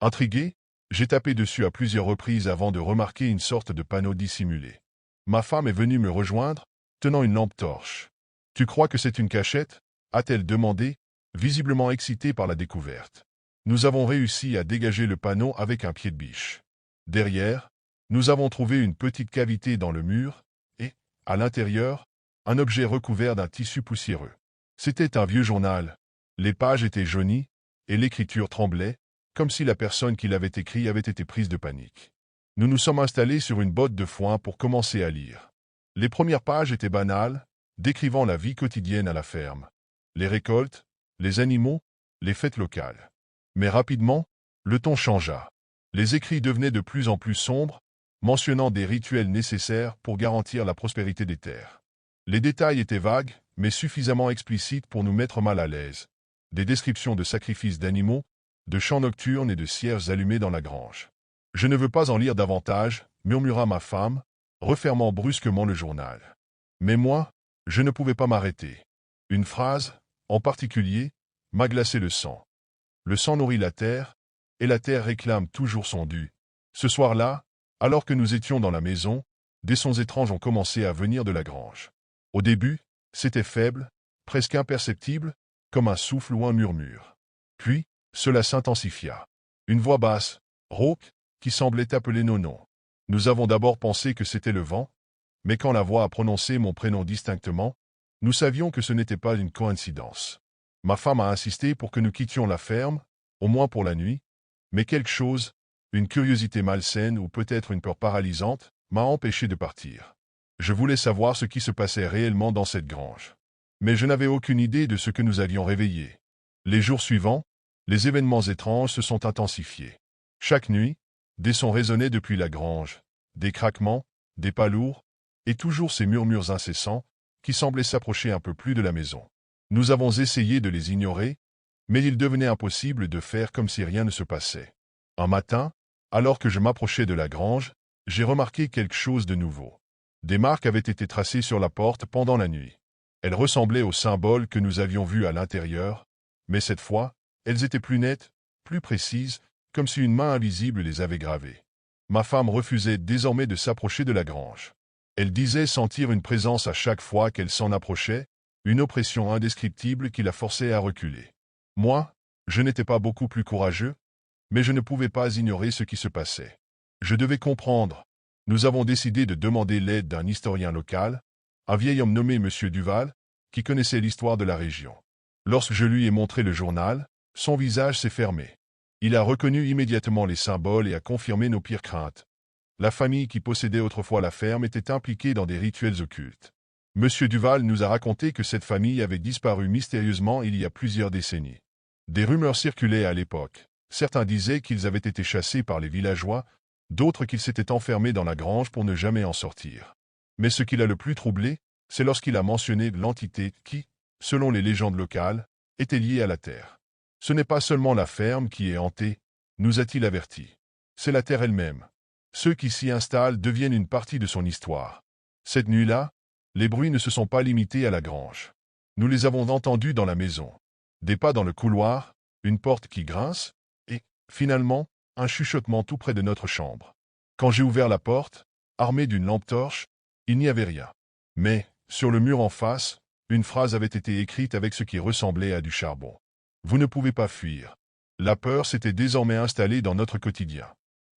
Intrigué, j'ai tapé dessus à plusieurs reprises avant de remarquer une sorte de panneau dissimulé. Ma femme est venue me rejoindre, tenant une lampe torche. « Tu crois que c'est une cachette ?» a-t-elle demandé, visiblement excitée par la découverte. Nous avons réussi à dégager le panneau avec un pied de biche. Derrière, nous avons trouvé une petite cavité dans le mur, et, à l'intérieur, un objet recouvert d'un tissu poussiéreux. C'était un vieux journal. Les pages étaient jaunies, et l'écriture tremblait, comme si la personne qui l'avait écrit avait été prise de panique. Nous nous sommes installés sur une botte de foin pour commencer à lire. Les premières pages étaient banales, décrivant la vie quotidienne à la ferme. Les récoltes, les animaux, les fêtes locales. Mais rapidement, le ton changea. Les écrits devenaient de plus en plus sombres, mentionnant des rituels nécessaires pour garantir la prospérité des terres. Les détails étaient vagues, mais suffisamment explicites pour nous mettre mal à l'aise. Des descriptions de sacrifices d'animaux, de chants nocturnes et de cierges allumés dans la grange. « Je ne veux pas en lire davantage, » murmura ma femme, refermant brusquement le journal. Mais moi, je ne pouvais pas m'arrêter. Une phrase, en particulier, m'a glacé le sang. Le sang nourrit la terre, et la terre réclame toujours son dû. Ce soir-là, alors que nous étions dans la maison, des sons étranges ont commencé à venir de la grange. Au début, c'était faible, presque imperceptible, comme un souffle ou un murmure. Puis, cela s'intensifia. Une voix basse, rauque, qui semblait appeler nos noms. Nous avons d'abord pensé que c'était le vent, mais quand la voix a prononcé mon prénom distinctement, nous savions que ce n'était pas une coïncidence. Ma femme a insisté pour que nous quittions la ferme, au moins pour la nuit, mais quelque chose, une curiosité malsaine ou peut-être une peur paralysante, m'a empêché de partir. Je voulais savoir ce qui se passait réellement dans cette grange. Mais je n'avais aucune idée de ce que nous avions réveillé. Les jours suivants, les événements étranges se sont intensifiés. Chaque nuit, des sons résonnaient depuis la grange, des craquements, des pas lourds, et toujours ces murmures incessants, qui semblaient s'approcher un peu plus de la maison. Nous avons essayé de les ignorer, mais il devenait impossible de faire comme si rien ne se passait. Un matin, alors que je m'approchais de la grange, j'ai remarqué quelque chose de nouveau. Des marques avaient été tracées sur la porte pendant la nuit. Elles ressemblaient aux symboles que nous avions vus à l'intérieur, mais cette fois, elles étaient plus nettes, plus précises, comme si une main invisible les avait gravées. Ma femme refusait désormais de s'approcher de la grange. Elle disait sentir une présence à chaque fois qu'elle s'en approchait, une oppression indescriptible qui la forçait à reculer. Moi, je n'étais pas beaucoup plus courageux, mais je ne pouvais pas ignorer ce qui se passait. Je devais comprendre. Nous avons décidé de demander l'aide d'un historien local, un vieil homme nommé M. Duval, qui connaissait l'histoire de la région. Lorsque je lui ai montré le journal, son visage s'est fermé. Il a reconnu immédiatement les symboles et a confirmé nos pires craintes. La famille qui possédait autrefois la ferme était impliquée dans des rituels occultes. M. Duval nous a raconté que cette famille avait disparu mystérieusement il y a plusieurs décennies. Des rumeurs circulaient à l'époque. Certains disaient qu'ils avaient été chassés par les villageois, d'autres qu'ils s'étaient enfermés dans la grange pour ne jamais en sortir. Mais ce qui l'a le plus troublé, c'est lorsqu'il a mentionné l'entité qui, selon les légendes locales, était liée à la terre. Ce n'est pas seulement la ferme qui est hantée, nous a-t-il averti. C'est la terre elle-même. Ceux qui s'y installent deviennent une partie de son histoire. Cette nuit-là, les bruits ne se sont pas limités à la grange. Nous les avons entendus dans la maison. Des pas dans le couloir, une porte qui grince, et, finalement, un chuchotement tout près de notre chambre. Quand j'ai ouvert la porte, armé d'une lampe torche, il n'y avait rien. Mais, sur le mur en face, une phrase avait été écrite avec ce qui ressemblait à du charbon. Vous ne pouvez pas fuir. La peur s'était désormais installée dans notre quotidien.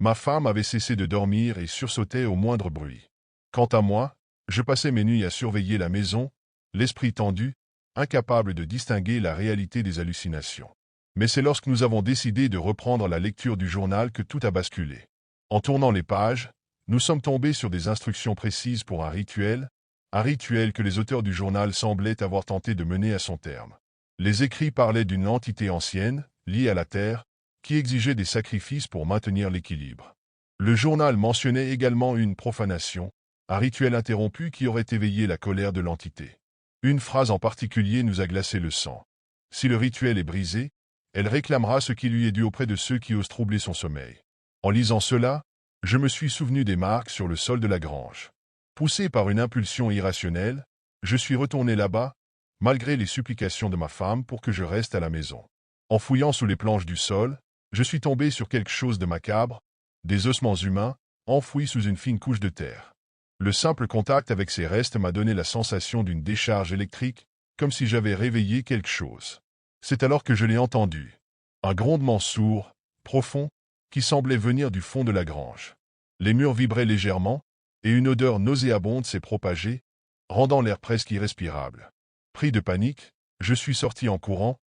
Ma femme avait cessé de dormir et sursautait au moindre bruit. Quant à moi, je passais mes nuits à surveiller la maison, l'esprit tendu, incapable de distinguer la réalité des hallucinations. Mais c'est lorsque nous avons décidé de reprendre la lecture du journal que tout a basculé. En tournant les pages, nous sommes tombés sur des instructions précises pour un rituel que les auteurs du journal semblaient avoir tenté de mener à son terme. Les écrits parlaient d'une entité ancienne, liée à la terre, qui exigeait des sacrifices pour maintenir l'équilibre. Le journal mentionnait également une profanation, un rituel interrompu qui aurait éveillé la colère de l'entité. Une phrase en particulier nous a glacé le sang. Si le rituel est brisé, elle réclamera ce qui lui est dû auprès de ceux qui osent troubler son sommeil. En lisant cela, je me suis souvenu des marques sur le sol de la grange. Poussé par une impulsion irrationnelle, je suis retourné là-bas, malgré les supplications de ma femme pour que je reste à la maison. En fouillant sous les planches du sol, je suis tombé sur quelque chose de macabre, des ossements humains, enfouis sous une fine couche de terre. Le simple contact avec ces restes m'a donné la sensation d'une décharge électrique, comme si j'avais réveillé quelque chose. C'est alors que je l'ai entendu. Un grondement sourd, profond, qui semblait venir du fond de la grange. Les murs vibraient légèrement, et une odeur nauséabonde s'est propagée, rendant l'air presque irrespirable. Pris de panique, je suis sorti en courant,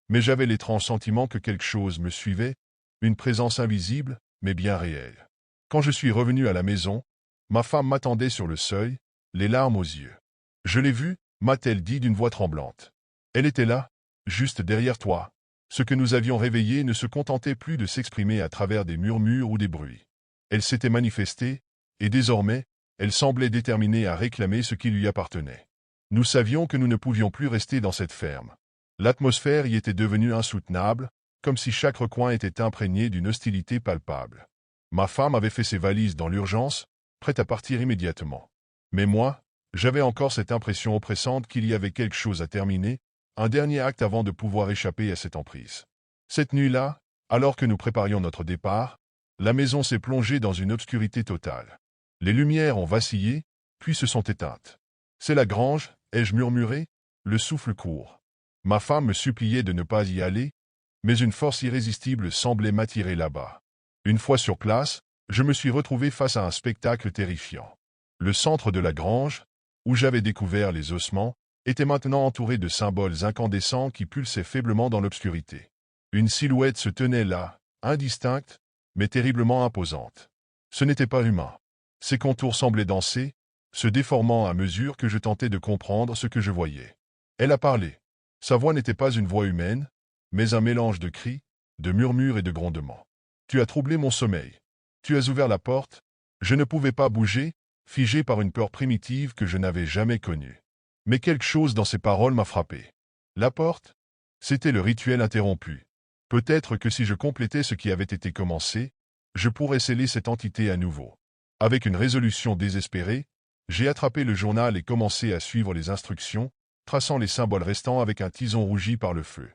mais j'avais l'étrange sentiment que quelque chose me suivait, une présence invisible, mais bien réelle. Quand je suis revenu à la maison, ma femme m'attendait sur le seuil, les larmes aux yeux. « Je l'ai vue » m'a-t-elle dit d'une voix tremblante. Elle était là, juste derrière toi. Ce que nous avions réveillé ne se contentait plus de s'exprimer à travers des murmures ou des bruits. Elle s'était manifestée, et désormais, elle semblait déterminée à réclamer ce qui lui appartenait. Nous savions que nous ne pouvions plus rester dans cette ferme. L'atmosphère y était devenue insoutenable, comme si chaque recoin était imprégné d'une hostilité palpable. Ma femme avait fait ses valises dans l'urgence, prête à partir immédiatement. Mais moi, j'avais encore cette impression oppressante qu'il y avait quelque chose à terminer, un dernier acte avant de pouvoir échapper à cette emprise. Cette nuit-là, alors que nous préparions notre départ, la maison s'est plongée dans une obscurité totale. Les lumières ont vacillé, puis se sont éteintes. « C'est la grange » ai-je murmuré, le souffle court. Ma femme me suppliait de ne pas y aller, mais une force irrésistible semblait m'attirer là-bas. Une fois sur place, je me suis retrouvé face à un spectacle terrifiant. Le centre de la grange, où j'avais découvert les ossements, était maintenant entouré de symboles incandescents qui pulsaient faiblement dans l'obscurité. Une silhouette se tenait là, indistincte, mais terriblement imposante. Ce n'était pas humain. Ses contours semblaient danser, se déformant à mesure que je tentais de comprendre ce que je voyais. Elle a parlé. Sa voix n'était pas une voix humaine, mais un mélange de cris, de murmures et de grondements. « Tu as troublé mon sommeil. Tu as ouvert la porte. » Je ne pouvais pas bouger, figé par une peur primitive que je n'avais jamais connue. Mais quelque chose dans ces paroles m'a frappé. La porte? C'était le rituel interrompu. Peut-être que si je complétais ce qui avait été commencé, je pourrais sceller cette entité à nouveau. Avec une résolution désespérée, j'ai attrapé le journal et commencé à suivre les instructions, traçant les symboles restants avec un tison rougi par le feu.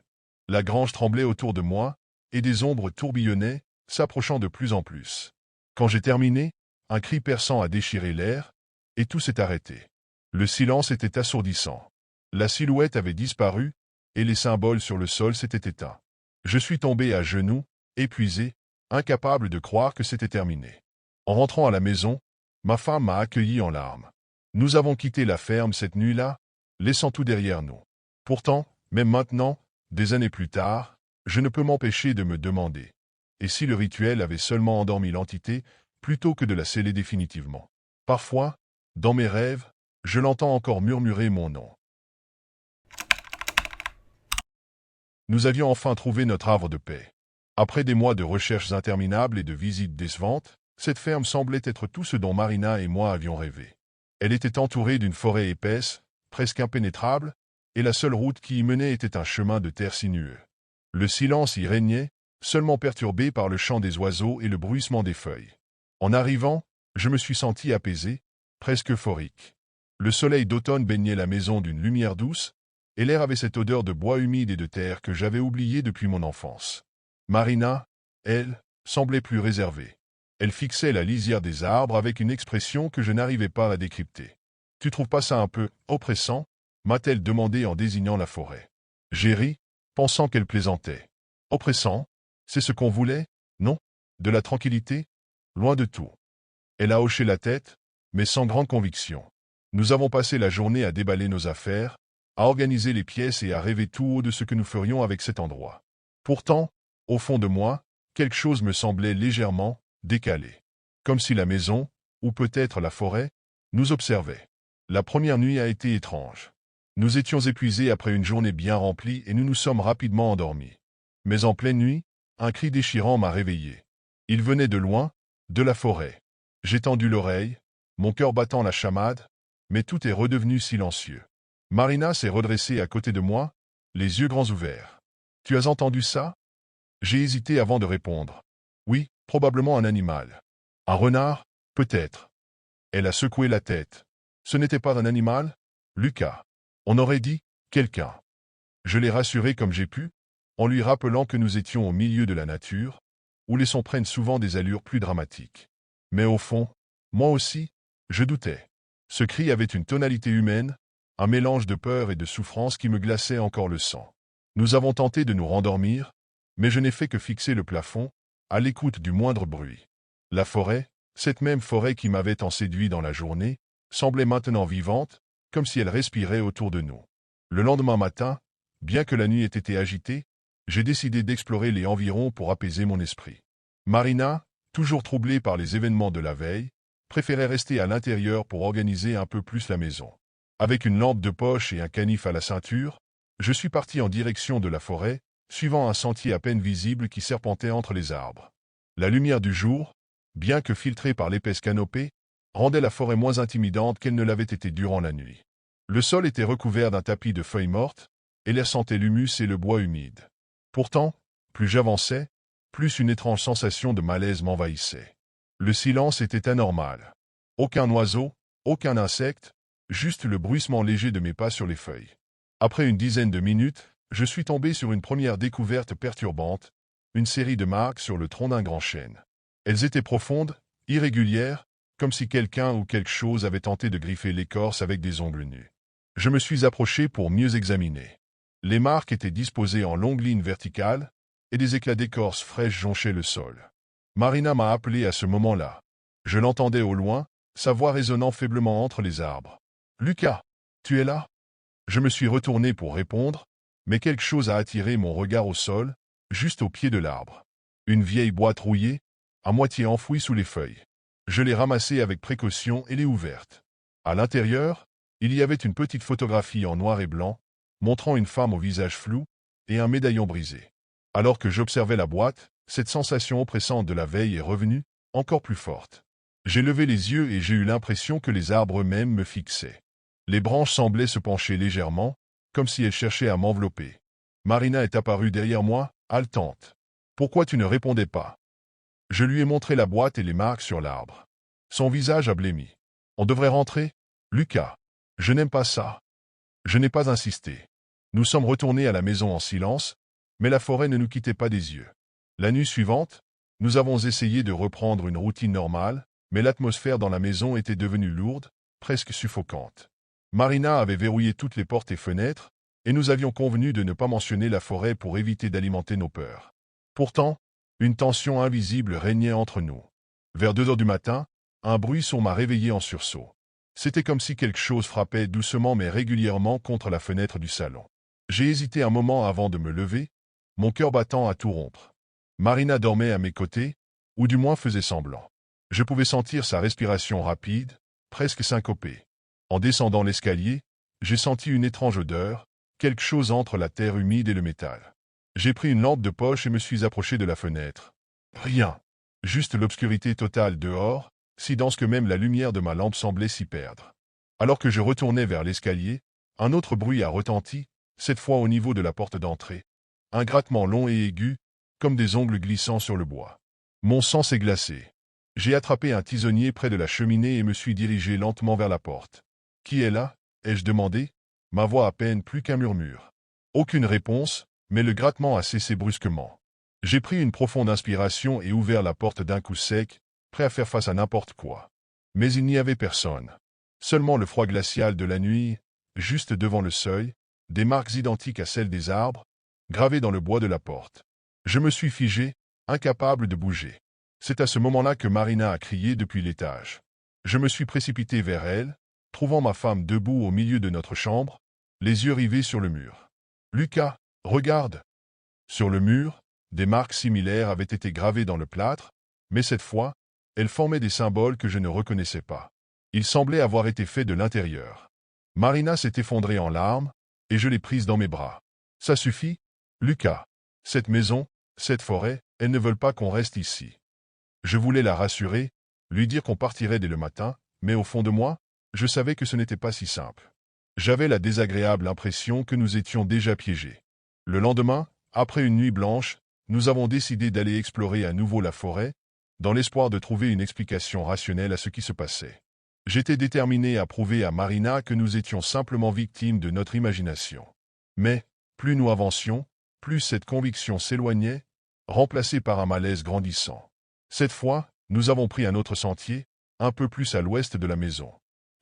La grange tremblait autour de moi, et des ombres tourbillonnaient, s'approchant de plus en plus. Quand j'ai terminé, un cri perçant a déchiré l'air, et tout s'est arrêté. Le silence était assourdissant. La silhouette avait disparu, et les symboles sur le sol s'étaient éteints. Je suis tombé à genoux, épuisé, incapable de croire que c'était terminé. En rentrant à la maison, ma femme m'a accueilli en larmes. Nous avons quitté la ferme cette nuit-là, laissant tout derrière nous. Pourtant, même maintenant, des années plus tard, je ne peux m'empêcher de me demander. Et si le rituel avait seulement endormi l'entité, plutôt que de la sceller définitivement? Parfois, dans mes rêves, je l'entends encore murmurer mon nom. Nous avions enfin trouvé notre havre de paix. Après des mois de recherches interminables et de visites décevantes, cette ferme semblait être tout ce dont Marina et moi avions rêvé. Elle était entourée d'une forêt épaisse, presque impénétrable, et la seule route qui y menait était un chemin de terre sinueux. Le silence y régnait, seulement perturbé par le chant des oiseaux et le bruissement des feuilles. En arrivant, je me suis senti apaisé, presque euphorique. Le soleil d'automne baignait la maison d'une lumière douce, et l'air avait cette odeur de bois humide et de terre que j'avais oubliée depuis mon enfance. Marina, elle, semblait plus réservée. Elle fixait la lisière des arbres avec une expression que je n'arrivais pas à décrypter. « Tu trouves pas ça un peu oppressant » m'a-t-elle demandé en désignant la forêt. J'ai ri, pensant qu'elle plaisantait. « Oppressant? C'est ce qu'on voulait, non? De la tranquillité? Loin de tout. » Elle a hoché la tête, mais sans grande conviction. Nous avons passé la journée à déballer nos affaires, à organiser les pièces et à rêver tout haut de ce que nous ferions avec cet endroit. Pourtant, au fond de moi, quelque chose me semblait légèrement décalé. Comme si la maison, ou peut-être la forêt, nous observait. La première nuit a été étrange. Nous étions épuisés après une journée bien remplie et nous nous sommes rapidement endormis. Mais en pleine nuit, un cri déchirant m'a réveillé. Il venait de loin, de la forêt. J'ai tendu l'oreille, mon cœur battant la chamade, mais tout est redevenu silencieux. Marina s'est redressée à côté de moi, les yeux grands ouverts. « Tu as entendu ça ?» J'ai hésité avant de répondre. « Oui, probablement un animal. Un renard, peut-être. » Elle a secoué la tête. « Ce n'était pas un animal, Lucas. On aurait dit quelqu'un. » Je l'ai rassuré comme j'ai pu, en lui rappelant que nous étions au milieu de la nature, où les sons prennent souvent des allures plus dramatiques. Mais au fond, moi aussi, je doutais. Ce cri avait une tonalité humaine, un mélange de peur et de souffrance qui me glaçait encore le sang. Nous avons tenté de nous rendormir, mais je n'ai fait que fixer le plafond, à l'écoute du moindre bruit. La forêt, cette même forêt qui m'avait tant séduit dans la journée, semblait maintenant vivante, comme si elle respirait autour de nous. Le lendemain matin, bien que la nuit ait été agitée, j'ai décidé d'explorer les environs pour apaiser mon esprit. Marina, toujours troublé par les événements de la veille, préférait rester à l'intérieur pour organiser un peu plus la maison. Avec une lampe de poche et un canif à la ceinture, je suis parti en direction de la forêt, suivant un sentier à peine visible qui serpentait entre les arbres. La lumière du jour, bien que filtrée par l'épaisse canopée, rendait la forêt moins intimidante qu'elle ne l'avait été durant la nuit. Le sol était recouvert d'un tapis de feuilles mortes, et l'air sentait l'humus et le bois humide. Pourtant, plus j'avançais, plus une étrange sensation de malaise m'envahissait. Le silence était anormal. Aucun oiseau, aucun insecte, juste le bruissement léger de mes pas sur les feuilles. Après une dizaine de minutes, je suis tombé sur une première découverte perturbante, une série de marques sur le tronc d'un grand chêne. Elles étaient profondes, irrégulières, comme si quelqu'un ou quelque chose avait tenté de griffer l'écorce avec des ongles nus. Je me suis approché pour mieux examiner. Les marques étaient disposées en longues lignes verticales, et des éclats d'écorce fraîche jonchaient le sol. Marina m'a appelé à ce moment-là. Je l'entendais au loin, sa voix résonnant faiblement entre les arbres. « Lucas, tu es là ?» Je me suis retourné pour répondre, mais quelque chose a attiré mon regard au sol, juste au pied de l'arbre. Une vieille boîte rouillée, à moitié enfouie sous les feuilles. Je l'ai ramassée avec précaution et l'ai ouverte. À l'intérieur, il y avait une petite photographie en noir et blanc, montrant une femme au visage flou et un médaillon brisé. Alors que j'observais la boîte, cette sensation oppressante de la veille est revenue, encore plus forte. J'ai levé les yeux et j'ai eu l'impression que les arbres eux-mêmes me fixaient. Les branches semblaient se pencher légèrement, comme si elles cherchaient à m'envelopper. Marina est apparue derrière moi, haletante. « Pourquoi tu ne répondais pas ?» Je lui ai montré la boîte et les marques sur l'arbre. Son visage a blêmi. « On devrait rentrer, Lucas. Je n'aime pas ça. » Je n'ai pas insisté. Nous sommes retournés à la maison en silence, mais la forêt ne nous quittait pas des yeux. La nuit suivante, nous avons essayé de reprendre une routine normale, mais l'atmosphère dans la maison était devenue lourde, presque suffocante. Marina avait verrouillé toutes les portes et fenêtres, et nous avions convenu de ne pas mentionner la forêt pour éviter d'alimenter nos peurs. Pourtant, une tension invisible régnait entre nous. Vers 2 heures du matin, un bruit sourd m'a réveillé en sursaut. C'était comme si quelque chose frappait doucement mais régulièrement contre la fenêtre du salon. J'ai hésité un moment avant de me lever, mon cœur battant à tout rompre. Marina dormait à mes côtés, ou du moins faisait semblant. Je pouvais sentir sa respiration rapide, presque syncopée. En descendant l'escalier, j'ai senti une étrange odeur, quelque chose entre la terre humide et le métal. J'ai pris une lampe de poche et me suis approché de la fenêtre. Rien. Juste l'obscurité totale dehors, si dense que même la lumière de ma lampe semblait s'y perdre. Alors que je retournais vers l'escalier, un autre bruit a retenti, cette fois au niveau de la porte d'entrée. Un grattement long et aigu, comme des ongles glissant sur le bois. Mon sang s'est glacé. J'ai attrapé un tisonnier près de la cheminée et me suis dirigé lentement vers la porte. « Qui est là ?» ai-je demandé, ma voix à peine plus qu'un murmure. Aucune réponse, mais le grattement a cessé brusquement. J'ai pris une profonde inspiration et ouvert la porte d'un coup sec, prêt à faire face à n'importe quoi. Mais il n'y avait personne. Seulement le froid glacial de la nuit, juste devant le seuil, des marques identiques à celles des arbres, gravées dans le bois de la porte. Je me suis figé, incapable de bouger. C'est à ce moment-là que Marina a crié depuis l'étage. Je me suis précipité vers elle, trouvant ma femme debout au milieu de notre chambre, les yeux rivés sur le mur. « Lucas, regarde !» Sur le mur, des marques similaires avaient été gravées dans le plâtre, mais cette fois, elles formaient des symboles que je ne reconnaissais pas. Ils semblaient avoir été faits de l'intérieur. Marina s'est effondrée en larmes, et je l'ai prise dans mes bras. « Ça suffit, Lucas. Cette maison, cette forêt, elles ne veulent pas qu'on reste ici. » Je voulais la rassurer, lui dire qu'on partirait dès le matin, mais au fond de moi, je savais que ce n'était pas si simple. J'avais la désagréable impression que nous étions déjà piégés. Le lendemain, après une nuit blanche, nous avons décidé d'aller explorer à nouveau la forêt, dans l'espoir de trouver une explication rationnelle à ce qui se passait. J'étais déterminé à prouver à Marina que nous étions simplement victimes de notre imagination. Mais, plus nous avancions, plus cette conviction s'éloignait, remplacée par un malaise grandissant. Cette fois, nous avons pris un autre sentier, un peu plus à l'ouest de la maison.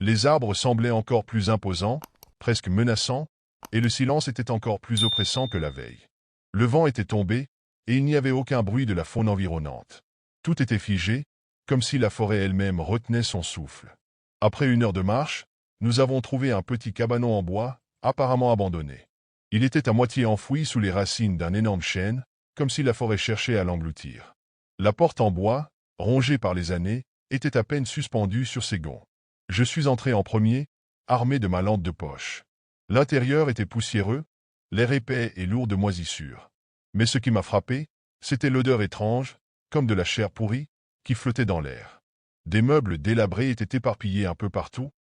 Les arbres semblaient encore plus imposants, presque menaçants, et le silence était encore plus oppressant que la veille. Le vent était tombé, et il n'y avait aucun bruit de la faune environnante. Tout était figé, comme si la forêt elle-même retenait son souffle. Après 1 heure de marche, nous avons trouvé un petit cabanon en bois, apparemment abandonné. Il était à moitié enfoui sous les racines d'un énorme chêne, comme si la forêt cherchait à l'engloutir. La porte en bois, rongé par les années, était à peine suspendu sur ses gonds. Je suis entré en premier, armé de ma lampe de poche. L'intérieur était poussiéreux, l'air épais et lourd de moisissure. Mais ce qui m'a frappé, c'était l'odeur étrange, comme de la chair pourrie, qui flottait dans l'air. Des meubles délabrés étaient éparpillés un peu partout,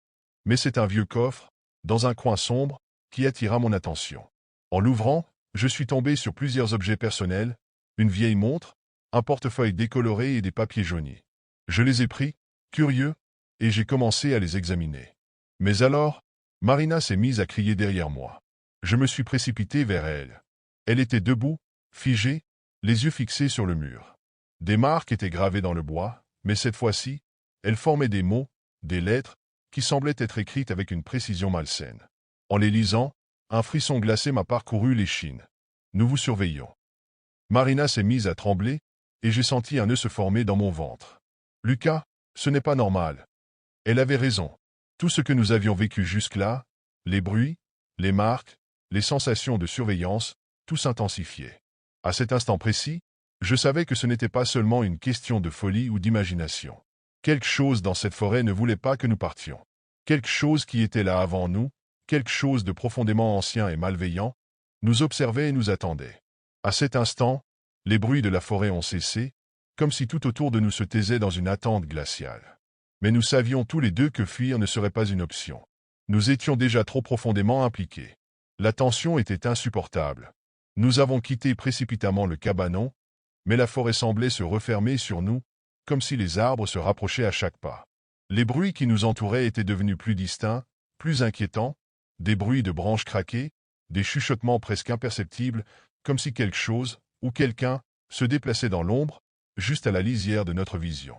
mais c'est un vieux coffre, dans un coin sombre, qui attira mon attention. En l'ouvrant, je suis tombé sur plusieurs objets personnels, une vieille montre, un portefeuille décoloré et des papiers jaunis. Je les ai pris, curieux, et j'ai commencé à les examiner. Mais alors, Marina s'est mise à crier derrière moi. Je me suis précipité vers elle. Elle était debout, figée, les yeux fixés sur le mur. Des marques étaient gravées dans le bois, mais cette fois-ci, elles formaient des mots, des lettres, qui semblaient être écrites avec une précision malsaine. En les lisant, un frisson glacé m'a parcouru l'échine. Nous vous surveillons. Marina s'est mise à trembler, et j'ai senti un nœud se former dans mon ventre. Lucas, ce n'est pas normal. Elle avait raison. Tout ce que nous avions vécu jusque-là, les bruits, les marques, les sensations de surveillance, tout s'intensifiait. À cet instant précis, je savais que ce n'était pas seulement une question de folie ou d'imagination. Quelque chose dans cette forêt ne voulait pas que nous partions. Quelque chose qui était là avant nous, quelque chose de profondément ancien et malveillant, nous observait et nous attendait. À cet instant, les bruits de la forêt ont cessé, comme si tout autour de nous se taisait dans une attente glaciale. Mais nous savions tous les deux que fuir ne serait pas une option. Nous étions déjà trop profondément impliqués. La tension était insupportable. Nous avons quitté précipitamment le cabanon, mais la forêt semblait se refermer sur nous, comme si les arbres se rapprochaient à chaque pas. Les bruits qui nous entouraient étaient devenus plus distincts, plus inquiétants, des bruits de branches craquées, des chuchotements presque imperceptibles, comme si quelque chose, ou quelqu'un, se déplaçait dans l'ombre, juste à la lisière de notre vision.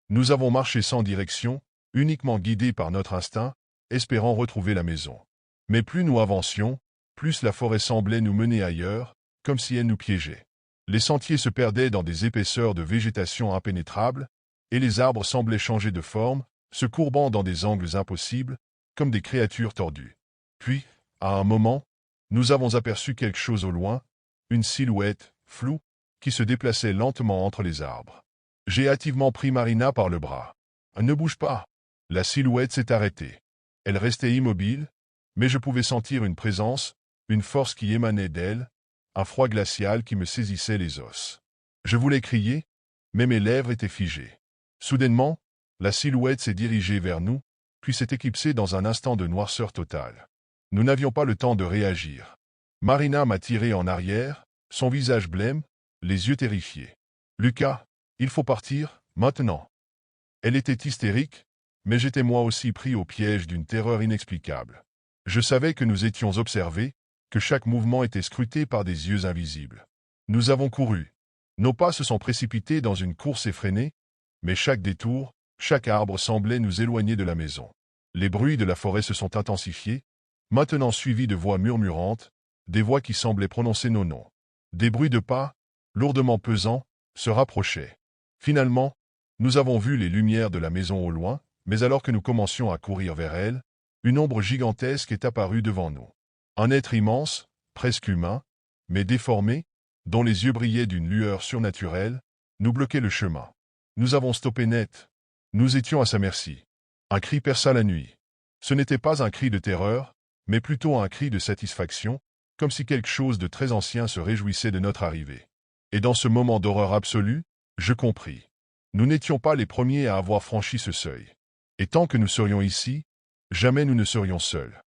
Nous avons marché sans direction, uniquement guidés par notre instinct, espérant retrouver la maison. Mais plus nous avancions, plus la forêt semblait nous mener ailleurs, comme si elle nous piégeait. Les sentiers se perdaient dans des épaisseurs de végétation impénétrables, et les arbres semblaient changer de forme, se courbant dans des angles impossibles, comme des créatures tordues. Puis, à un moment, nous avons aperçu quelque chose au loin, une silhouette, floue, qui se déplaçait lentement entre les arbres. J'ai hâtivement pris Marina par le bras. « Ne bouge pas !» La silhouette s'est arrêtée. Elle restait immobile, mais je pouvais sentir une présence, une force qui émanait d'elle, un froid glacial qui me saisissait les os. Je voulais crier, mais mes lèvres étaient figées. Soudainement, la silhouette s'est dirigée vers nous, puis s'est éclipsée dans un instant de noirceur totale. Nous n'avions pas le temps de réagir. Marina m'a tiré en arrière, son visage blême, les yeux terrifiés. « Lucas, il faut partir, maintenant. » Elle était hystérique, mais j'étais moi aussi pris au piège d'une terreur inexplicable. Je savais que nous étions observés, que chaque mouvement était scruté par des yeux invisibles. Nous avons couru. Nos pas se sont précipités dans une course effrénée, mais chaque détour, chaque arbre semblait nous éloigner de la maison. Les bruits de la forêt se sont intensifiés, maintenant suivis de voix murmurantes, des voix qui semblaient prononcer nos noms. Des bruits de pas, lourdement pesants, se rapprochaient. Finalement, nous avons vu les lumières de la maison au loin, mais alors que nous commencions à courir vers elle, une ombre gigantesque est apparue devant nous. Un être immense, presque humain, mais déformé, dont les yeux brillaient d'une lueur surnaturelle, nous bloquait le chemin. Nous avons stoppé net. Nous étions à sa merci. Un cri perça la nuit. Ce n'était pas un cri de terreur, mais plutôt un cri de satisfaction, comme si quelque chose de très ancien se réjouissait de notre arrivée. Et dans ce moment d'horreur absolue, je compris. Nous n'étions pas les premiers à avoir franchi ce seuil. Et tant que nous serions ici, jamais nous ne serions seuls.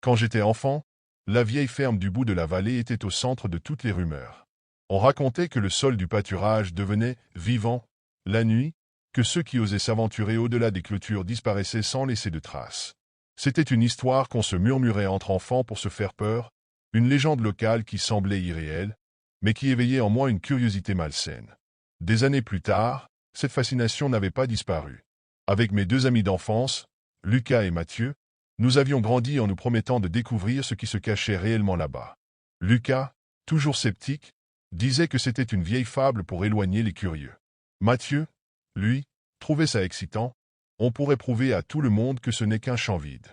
Quand j'étais enfant, la vieille ferme du bout de la vallée était au centre de toutes les rumeurs. On racontait que le sol du pâturage devenait vivant la nuit, que ceux qui osaient s'aventurer au-delà des clôtures disparaissaient sans laisser de traces. C'était une histoire qu'on se murmurait entre enfants pour se faire peur, une légende locale qui semblait irréelle, mais qui éveillait en moi une curiosité malsaine. Des années plus tard, cette fascination n'avait pas disparu. Avec mes deux amis d'enfance, Lucas et Mathieu, nous avions grandi en nous promettant de découvrir ce qui se cachait réellement là-bas. Lucas, toujours sceptique, disait que c'était une vieille fable pour éloigner les curieux. Mathieu, lui, trouvait ça excitant, on pourrait prouver à tout le monde que ce n'est qu'un champ vide.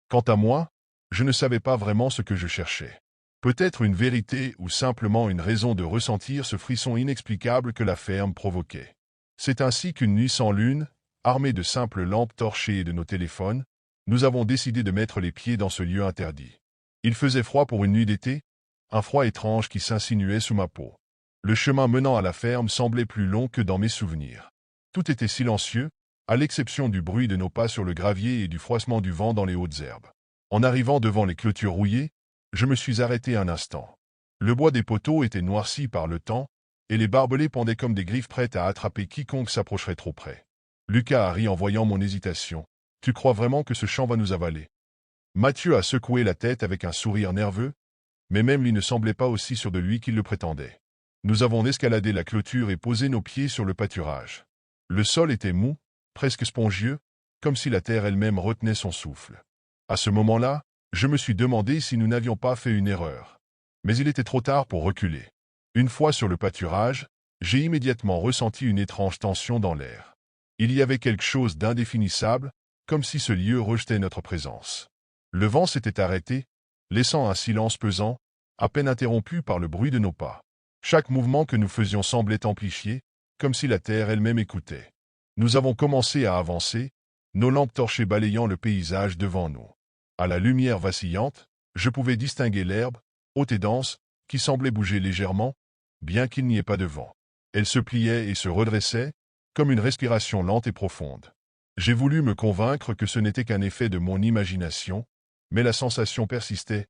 Quant à moi, je ne savais pas vraiment ce que je cherchais. Peut-être une vérité ou simplement une raison de ressentir ce frisson inexplicable que la ferme provoquait. C'est ainsi qu'une nuit sans lune, armée de simples lampes torchées et de nos téléphones, nous avons décidé de mettre les pieds dans ce lieu interdit. Il faisait froid pour une nuit d'été, un froid étrange qui s'insinuait sous ma peau. Le chemin menant à la ferme semblait plus long que dans mes souvenirs. Tout était silencieux, à l'exception du bruit de nos pas sur le gravier et du froissement du vent dans les hautes herbes. En arrivant devant les clôtures rouillées, je me suis arrêté un instant. Le bois des poteaux était noirci par le temps, et les barbelés pendaient comme des griffes prêtes à attraper quiconque s'approcherait trop près. Lucas a ri en voyant mon hésitation. « Tu crois vraiment que ce champ va nous avaler ?» Mathieu a secoué la tête avec un sourire nerveux, mais même lui ne semblait pas aussi sûr de lui qu'il le prétendait. Nous avons escaladé la clôture et posé nos pieds sur le pâturage. Le sol était mou, presque spongieux, comme si la terre elle-même retenait son souffle. À ce moment-là, je me suis demandé si nous n'avions pas fait une erreur. Mais il était trop tard pour reculer. Une fois sur le pâturage, j'ai immédiatement ressenti une étrange tension dans l'air. Il y avait quelque chose d'indéfinissable, comme si ce lieu rejetait notre présence. Le vent s'était arrêté, laissant un silence pesant, à peine interrompu par le bruit de nos pas. Chaque mouvement que nous faisions semblait amplifié, comme si la terre elle-même écoutait. Nous avons commencé à avancer, nos lampes torchées balayant le paysage devant nous. À la lumière vacillante, je pouvais distinguer l'herbe, haute et dense, qui semblait bouger légèrement, bien qu'il n'y ait pas de vent. Elle se pliait et se redressait, comme une respiration lente et profonde. J'ai voulu me convaincre que ce n'était qu'un effet de mon imagination, mais la sensation persistait.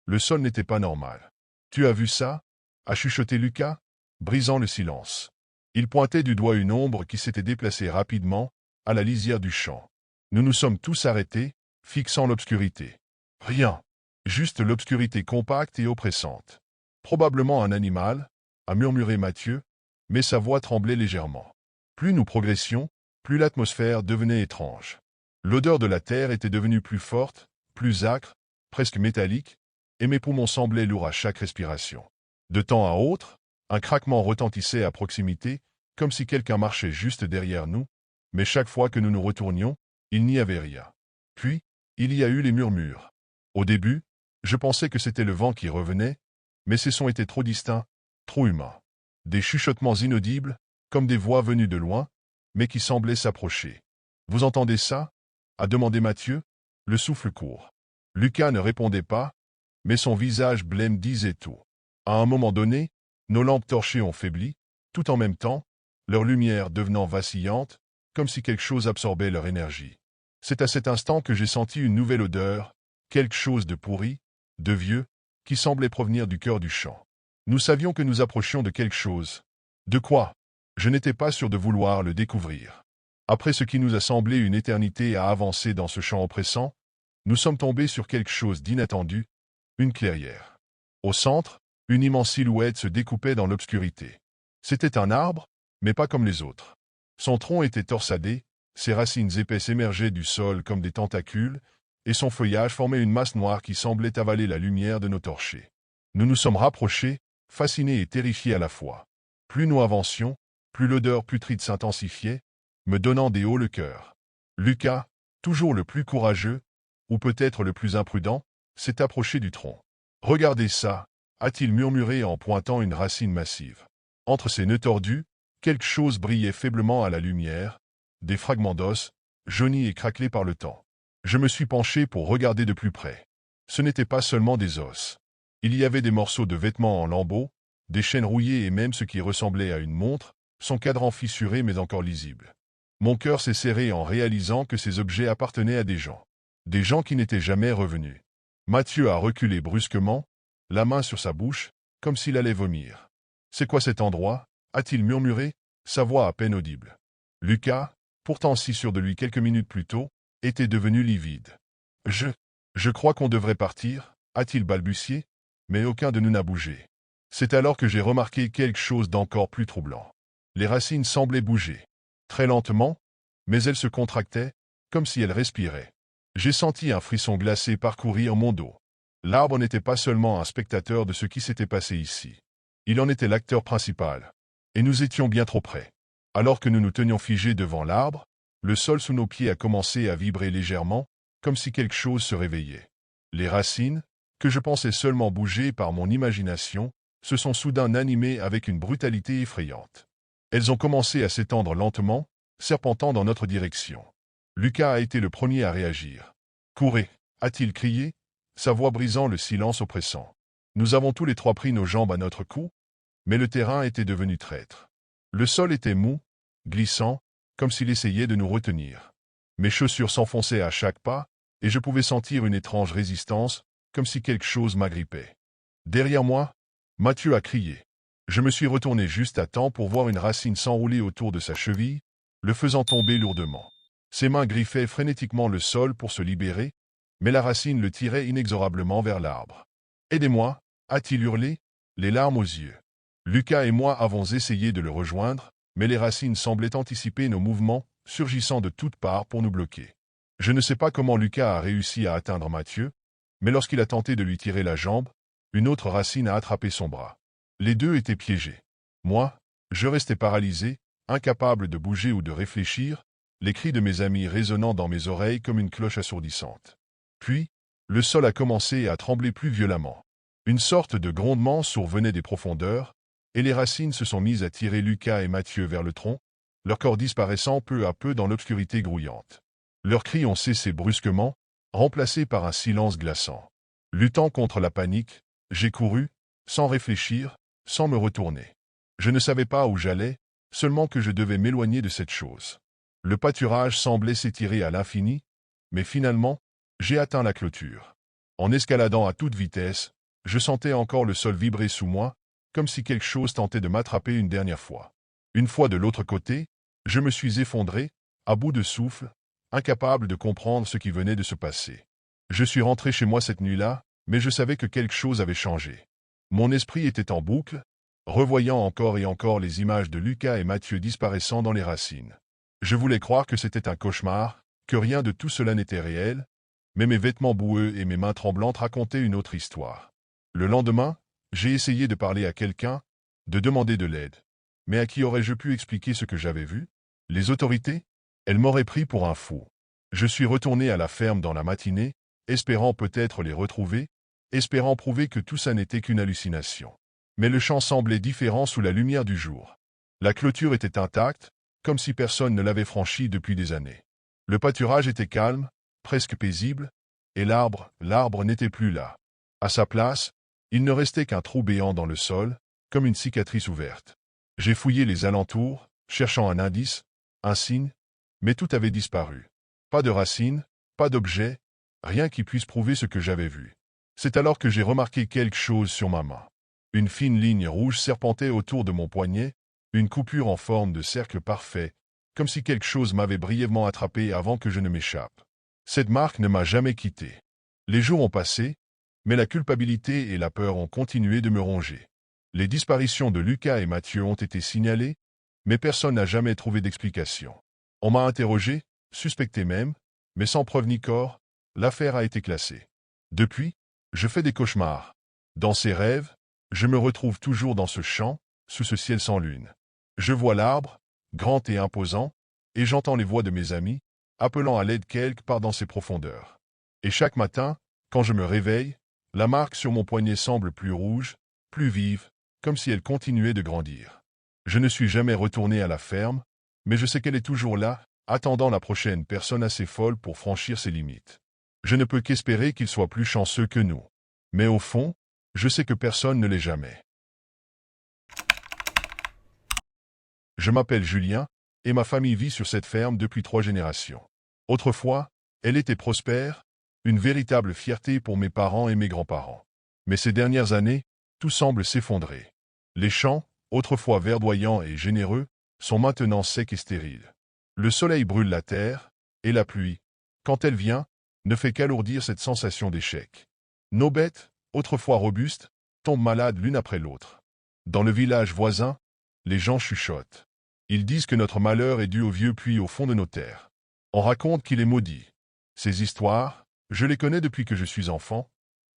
Le sol n'était pas normal. « Tu as vu ça ?» a chuchoté Lucas, brisant le silence. Il pointait du doigt une ombre qui s'était déplacée rapidement, à la lisière du champ. Nous nous sommes tous arrêtés, fixant l'obscurité. Rien. Juste l'obscurité compacte et oppressante. Probablement un animal, a murmuré Mathieu, mais sa voix tremblait légèrement. Plus nous progressions, plus l'atmosphère devenait étrange. L'odeur de la terre était devenue plus forte, plus âcre, presque métallique, et mes poumons semblaient lourds à chaque respiration. De temps à autre, un craquement retentissait à proximité, comme si quelqu'un marchait juste derrière nous, mais chaque fois que nous nous retournions, il n'y avait rien. Puis, il y a eu les murmures. Au début, je pensais que c'était le vent qui revenait, mais ces sons étaient trop distincts, trop humains. Des chuchotements inaudibles, comme des voix venues de loin, mais qui semblaient s'approcher. « Vous entendez ça ?» a demandé Mathieu, le souffle court. Lucas ne répondait pas, mais son visage blême disait tout. À un moment donné, nos lampes torchées ont faibli, tout en même temps, leur lumière devenant vacillante, comme si quelque chose absorbait leur énergie. C'est à cet instant que j'ai senti une nouvelle odeur, quelque chose de pourri, de vieux, qui semblait provenir du cœur du champ. Nous savions que nous approchions de quelque chose. De quoi? Je n'étais pas sûr de vouloir le découvrir. Après ce qui nous a semblé une éternité à avancer dans ce champ oppressant, nous sommes tombés sur quelque chose d'inattendu, une clairière. Au centre, une immense silhouette se découpait dans l'obscurité. C'était un arbre, mais pas comme les autres. Son tronc était torsadé, ses racines épaisses émergeaient du sol comme des tentacules, et son feuillage formait une masse noire qui semblait avaler la lumière de nos torchers. Nous nous sommes rapprochés, fascinés et terrifiés à la fois. Plus nous avancions, plus l'odeur putride s'intensifiait, me donnant des hauts le cœur. Lucas, toujours le plus courageux, ou peut-être le plus imprudent, s'est approché du tronc. « Regardez ça !» a-t-il murmuré en pointant une racine massive. Entre ses nœuds tordus, quelque chose brillait faiblement à la lumière, des fragments d'os, jaunis et craquelés par le temps. Je me suis penché pour regarder de plus près. Ce n'était pas seulement des os. Il y avait des morceaux de vêtements en lambeaux, des chaînes rouillées et même ce qui ressemblait à une montre, son cadran fissuré mais encore lisible. Mon cœur s'est serré en réalisant que ces objets appartenaient à des gens qui n'étaient jamais revenus. Mathieu a reculé brusquement, la main sur sa bouche, comme s'il allait vomir. « C'est quoi cet endroit ?» a-t-il murmuré, sa voix à peine audible. Lucas, pourtant si sûr de lui quelques minutes plus tôt, était devenu livide. « Je crois qu'on devrait partir » a-t-il balbutié, mais aucun de nous n'a bougé. C'est alors que j'ai remarqué quelque chose d'encore plus troublant. Les racines semblaient bouger. Très lentement, mais elles se contractaient, comme si elles respiraient. J'ai senti un frisson glacé parcourir mon dos. L'arbre n'était pas seulement un spectateur de ce qui s'était passé ici. Il en était l'acteur principal. Et nous étions bien trop près. Alors que nous nous tenions figés devant l'arbre, le sol sous nos pieds a commencé à vibrer légèrement, comme si quelque chose se réveillait. Les racines, que je pensais seulement bouger par mon imagination, se sont soudain animées avec une brutalité effrayante. Elles ont commencé à s'étendre lentement, serpentant dans notre direction. Lucas a été le premier à réagir. « Courez !» a-t-il crié, sa voix brisant le silence oppressant. Nous avons tous les trois pris nos jambes à notre cou, mais le terrain était devenu traître. Le sol était mou, glissant, comme s'il essayait de nous retenir. Mes chaussures s'enfonçaient à chaque pas, et je pouvais sentir une étrange résistance, comme si quelque chose m'agrippait. Derrière moi, Mathieu a crié. Je me suis retourné juste à temps pour voir une racine s'enrouler autour de sa cheville, le faisant tomber lourdement. Ses mains griffaient frénétiquement le sol pour se libérer, mais la racine le tirait inexorablement vers l'arbre. « Aidez-moi » a-t-il hurlé, les larmes aux yeux. Lucas et moi avons essayé de le rejoindre, mais les racines semblaient anticiper nos mouvements, surgissant de toutes parts pour nous bloquer. Je ne sais pas comment Lucas a réussi à atteindre Mathieu, mais lorsqu'il a tenté de lui tirer la jambe, une autre racine a attrapé son bras. Les deux étaient piégés. Moi, je restais paralysé, incapable de bouger ou de réfléchir, les cris de mes amis résonnant dans mes oreilles comme une cloche assourdissante. Puis, le sol a commencé à trembler plus violemment. Une sorte de grondement survenait des profondeurs, et les racines se sont mises à tirer Lucas et Mathieu vers le tronc, leur corps disparaissant peu à peu dans l'obscurité grouillante. Leurs cris ont cessé brusquement, remplacés par un silence glaçant. Luttant contre la panique, j'ai couru, sans réfléchir, sans me retourner. Je ne savais pas où j'allais, seulement que je devais m'éloigner de cette chose. Le pâturage semblait s'étirer à l'infini, mais finalement, j'ai atteint la clôture. En escaladant à toute vitesse, je sentais encore le sol vibrer sous moi, comme si quelque chose tentait de m'attraper une dernière fois. Une fois de l'autre côté, je me suis effondré, à bout de souffle, incapable de comprendre ce qui venait de se passer. Je suis rentré chez moi cette nuit-là, mais je savais que quelque chose avait changé. Mon esprit était en boucle, revoyant encore et encore les images de Lucas et Mathieu disparaissant dans les racines. Je voulais croire que c'était un cauchemar, que rien de tout cela n'était réel, mais mes vêtements boueux et mes mains tremblantes racontaient une autre histoire. Le lendemain, j'ai essayé de parler à quelqu'un, de demander de l'aide. Mais à qui aurais-je pu expliquer ce que j'avais vu? Les autorités? Elles m'auraient pris pour un fou. Je suis retourné à la ferme dans la matinée, espérant peut-être les retrouver, espérant prouver que tout ça n'était qu'une hallucination. Mais le champ semblait différent sous la lumière du jour. La clôture était intacte, comme si personne ne l'avait franchie depuis des années. Le pâturage était calme, presque paisible, et l'arbre n'était plus là. À sa place, il ne restait qu'un trou béant dans le sol, comme une cicatrice ouverte. J'ai fouillé les alentours, cherchant un indice, un signe, mais tout avait disparu. Pas de racines, pas d'objet, rien qui puisse prouver ce que j'avais vu. C'est alors que j'ai remarqué quelque chose sur ma main. Une fine ligne rouge serpentait autour de mon poignet, une coupure en forme de cercle parfait, comme si quelque chose m'avait brièvement attrapé avant que je ne m'échappe. Cette marque ne m'a jamais quitté. Les jours ont passé, mais la culpabilité et la peur ont continué de me ronger. Les disparitions de Lucas et Mathieu ont été signalées, mais personne n'a jamais trouvé d'explication. On m'a interrogé, suspecté même, mais sans preuve ni corps, l'affaire a été classée. Depuis, je fais des cauchemars. Dans ces rêves, je me retrouve toujours dans ce champ, sous ce ciel sans lune. Je vois l'arbre, grand et imposant, et j'entends les voix de mes amis, appelant à l'aide quelque part dans ses profondeurs. Et chaque matin, quand je me réveille, la marque sur mon poignet semble plus rouge, plus vive, comme si elle continuait de grandir. Je ne suis jamais retourné à la ferme, mais je sais qu'elle est toujours là, attendant la prochaine personne assez folle pour franchir ses limites. Je ne peux qu'espérer qu'il soit plus chanceux que nous. Mais au fond, je sais que personne ne l'est jamais. Je m'appelle Julien, et ma famille vit sur cette ferme depuis 3 générations. Autrefois, elle était prospère, une véritable fierté pour mes parents et mes grands-parents. Mais ces dernières années, tout semble s'effondrer. Les champs, autrefois verdoyants et généreux, sont maintenant secs et stériles. Le soleil brûle la terre, et la pluie, quand elle vient, ne fait qu'alourdir cette sensation d'échec. Nos bêtes, autrefois robustes, tombent malades l'une après l'autre. Dans le village voisin, les gens chuchotent. Ils disent que notre malheur est dû au vieux puits au fond de nos terres. On raconte qu'il est maudit. Ces histoires, je les connais depuis que je suis enfant.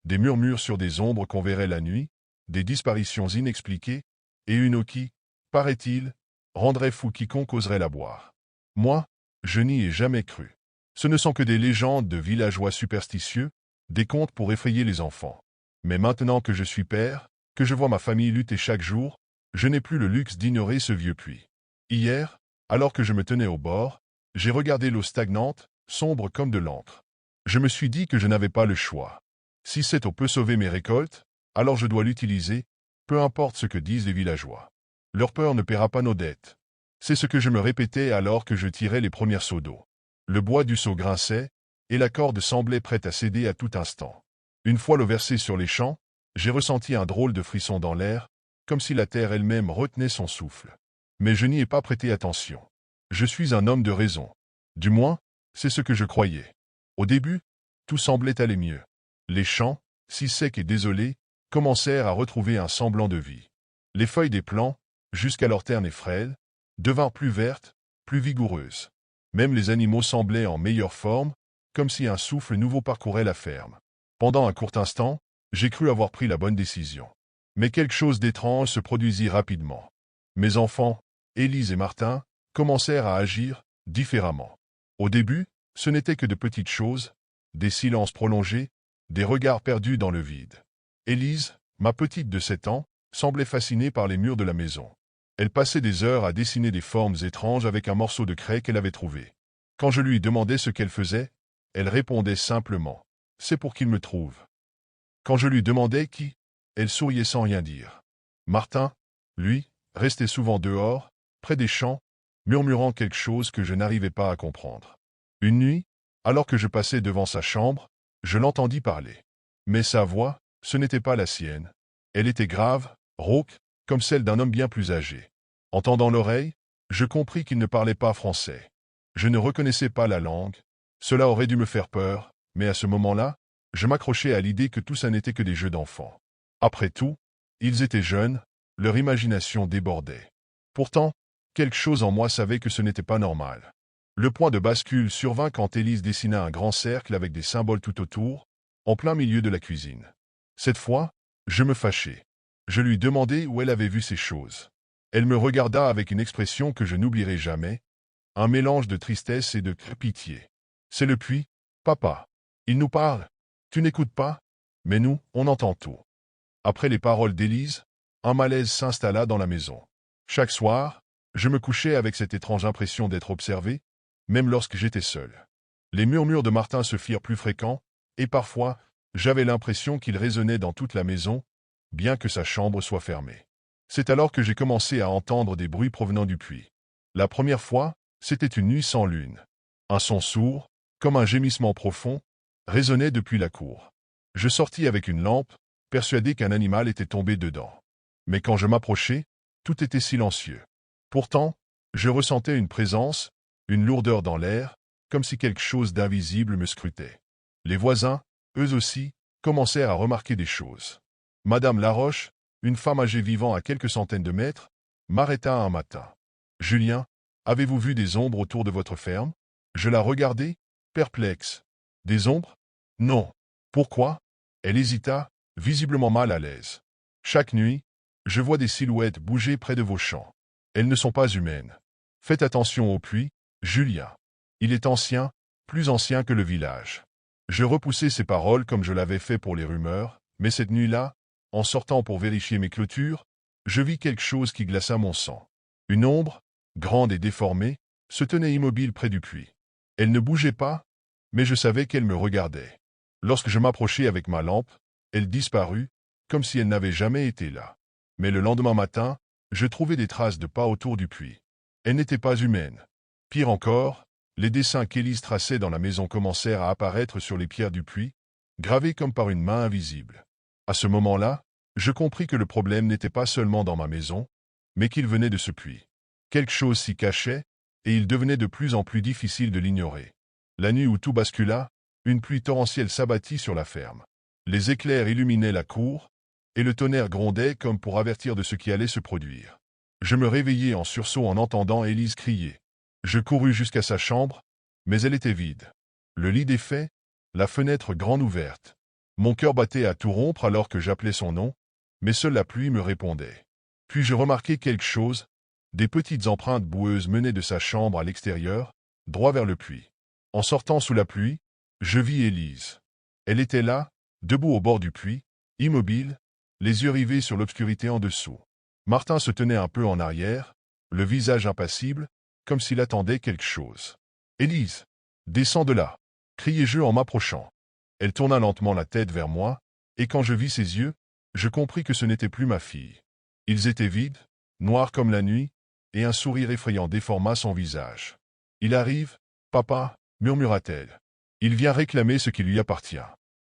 Des murmures sur des ombres qu'on verrait la nuit, des disparitions inexpliquées, et une eau qui, paraît-il, rendrait fou quiconque oserait la boire. Moi, je n'y ai jamais cru. Ce ne sont que des légendes de villageois superstitieux, des contes pour effrayer les enfants. Mais maintenant que je suis père, que je vois ma famille lutter chaque jour, je n'ai plus le luxe d'ignorer ce vieux puits. Hier, alors que je me tenais au bord, j'ai regardé l'eau stagnante, sombre comme de l'encre. Je me suis dit que je n'avais pas le choix. Si cette eau peut sauver mes récoltes, alors je dois l'utiliser, peu importe ce que disent les villageois. Leur peur ne paiera pas nos dettes. C'est ce que je me répétais alors que je tirais les premières seaux d'eau. Le bois du seau grinçait, et la corde semblait prête à céder à tout instant. Une fois l'eau versée sur les champs, j'ai ressenti un drôle de frisson dans l'air, comme si la terre elle-même retenait son souffle. Mais je n'y ai pas prêté attention. Je suis un homme de raison. Du moins, c'est ce que je croyais. Au début, tout semblait aller mieux. Les champs, si secs et désolés, commencèrent à retrouver un semblant de vie. Les feuilles des plants, jusqu'alors ternes et frêles, devinrent plus vertes, plus vigoureuses. Même les animaux semblaient en meilleure forme, comme si un souffle nouveau parcourait la ferme. Pendant un court instant, j'ai cru avoir pris la bonne décision. Mais quelque chose d'étrange se produisit rapidement. Mes enfants, Élise et Martin, commencèrent à agir différemment. Au début, ce n'était que de petites choses, des silences prolongés, des regards perdus dans le vide. Élise, ma petite de 7 ans, semblait fascinée par les murs de la maison. Elle passait des heures à dessiner des formes étranges avec un morceau de craie qu'elle avait trouvé. Quand je lui demandais ce qu'elle faisait, elle répondait simplement « C'est pour qu'il me trouve ». Quand je lui demandais qui, elle souriait sans rien dire. Martin, lui, restait souvent dehors, près des champs, murmurant quelque chose que je n'arrivais pas à comprendre. Une nuit, alors que je passais devant sa chambre, je l'entendis parler. Mais sa voix, ce n'était pas la sienne. Elle était grave, rauque, comme celle d'un homme bien plus âgé. En tendant l'oreille, je compris qu'il ne parlait pas français. Je ne reconnaissais pas la langue. Cela aurait dû me faire peur, mais à ce moment-là, je m'accrochais à l'idée que tout ça n'était que des jeux d'enfants. Après tout, ils étaient jeunes, leur imagination débordait. Pourtant, quelque chose en moi savait que ce n'était pas normal. Le point de bascule survint quand Élise dessina un grand cercle avec des symboles tout autour, en plein milieu de la cuisine. Cette fois, je me fâchai. Je lui demandai où elle avait vu ces choses. Elle me regarda avec une expression que je n'oublierai jamais, un mélange de tristesse et de pitié. « C'est le puits, papa. Il nous parle. Tu n'écoutes pas? Mais nous, on entend tout. » Après les paroles d'Élise, un malaise s'installa dans la maison. Chaque soir, je me couchais avec cette étrange impression d'être observé, même lorsque j'étais seul. Les murmures de Martin se firent plus fréquents, et parfois, j'avais l'impression qu'ils résonnaient dans toute la maison, bien que sa chambre soit fermée. C'est alors que j'ai commencé à entendre des bruits provenant du puits. La première fois, c'était une nuit sans lune. Un son sourd, comme un gémissement profond, résonnait depuis la cour. Je sortis avec une lampe, persuadé qu'un animal était tombé dedans. Mais quand je m'approchai, tout était silencieux. Pourtant, je ressentais une présence, une lourdeur dans l'air, comme si quelque chose d'invisible me scrutait. Les voisins, eux aussi, commencèrent à remarquer des choses. Madame Laroche, une femme âgée vivant à quelques centaines de mètres, m'arrêta un matin. « Julien, avez-vous vu des ombres autour de votre ferme ?» Je la regardai, perplexe. « Des ombres? Non. Pourquoi ?» Elle hésita, visiblement mal à l'aise. « Chaque nuit, je vois des silhouettes bouger près de vos champs. Elles ne sont pas humaines. Faites attention au puits, Julien. Il est ancien, plus ancien que le village. » Je repoussai ces paroles comme je l'avais fait pour les rumeurs, mais cette nuit-là, en sortant pour vérifier mes clôtures, je vis quelque chose qui glaça mon sang. Une ombre, grande et déformée, se tenait immobile près du puits. Elle ne bougeait pas, mais je savais qu'elle me regardait. Lorsque je m'approchai avec ma lampe, elle disparut, comme si elle n'avait jamais été là. Mais le lendemain matin, je trouvai des traces de pas autour du puits. Elle n'était pas humaine. Pire encore, les dessins qu'Élise traçait dans la maison commencèrent à apparaître sur les pierres du puits, gravés comme par une main invisible. À ce moment-là, je compris que le problème n'était pas seulement dans ma maison, mais qu'il venait de ce puits. Quelque chose s'y cachait, et il devenait de plus en plus difficile de l'ignorer. La nuit où tout bascula, une pluie torrentielle s'abattit sur la ferme. Les éclairs illuminaient la cour, et le tonnerre grondait comme pour avertir de ce qui allait se produire. Je me réveillai en sursaut en entendant Élise crier. Je courus jusqu'à sa chambre, mais elle était vide. Le lit défait, la fenêtre grande ouverte. Mon cœur battait à tout rompre alors que j'appelais son nom, mais seule la pluie me répondait. Puis je remarquai quelque chose, des petites empreintes boueuses menaient de sa chambre à l'extérieur, droit vers le puits. En sortant sous la pluie, je vis Élise. Elle était là, debout au bord du puits, immobile, les yeux rivés sur l'obscurité en dessous. Martin se tenait un peu en arrière, le visage impassible, comme s'il attendait quelque chose. « Élise, descends de là !» criai-je en m'approchant. Elle tourna lentement la tête vers moi, et quand je vis ses yeux, je compris que ce n'était plus ma fille. Ils étaient vides, noirs comme la nuit, et un sourire effrayant déforma son visage. « Il arrive, papa, murmura-t-elle. Il vient réclamer ce qui lui appartient. »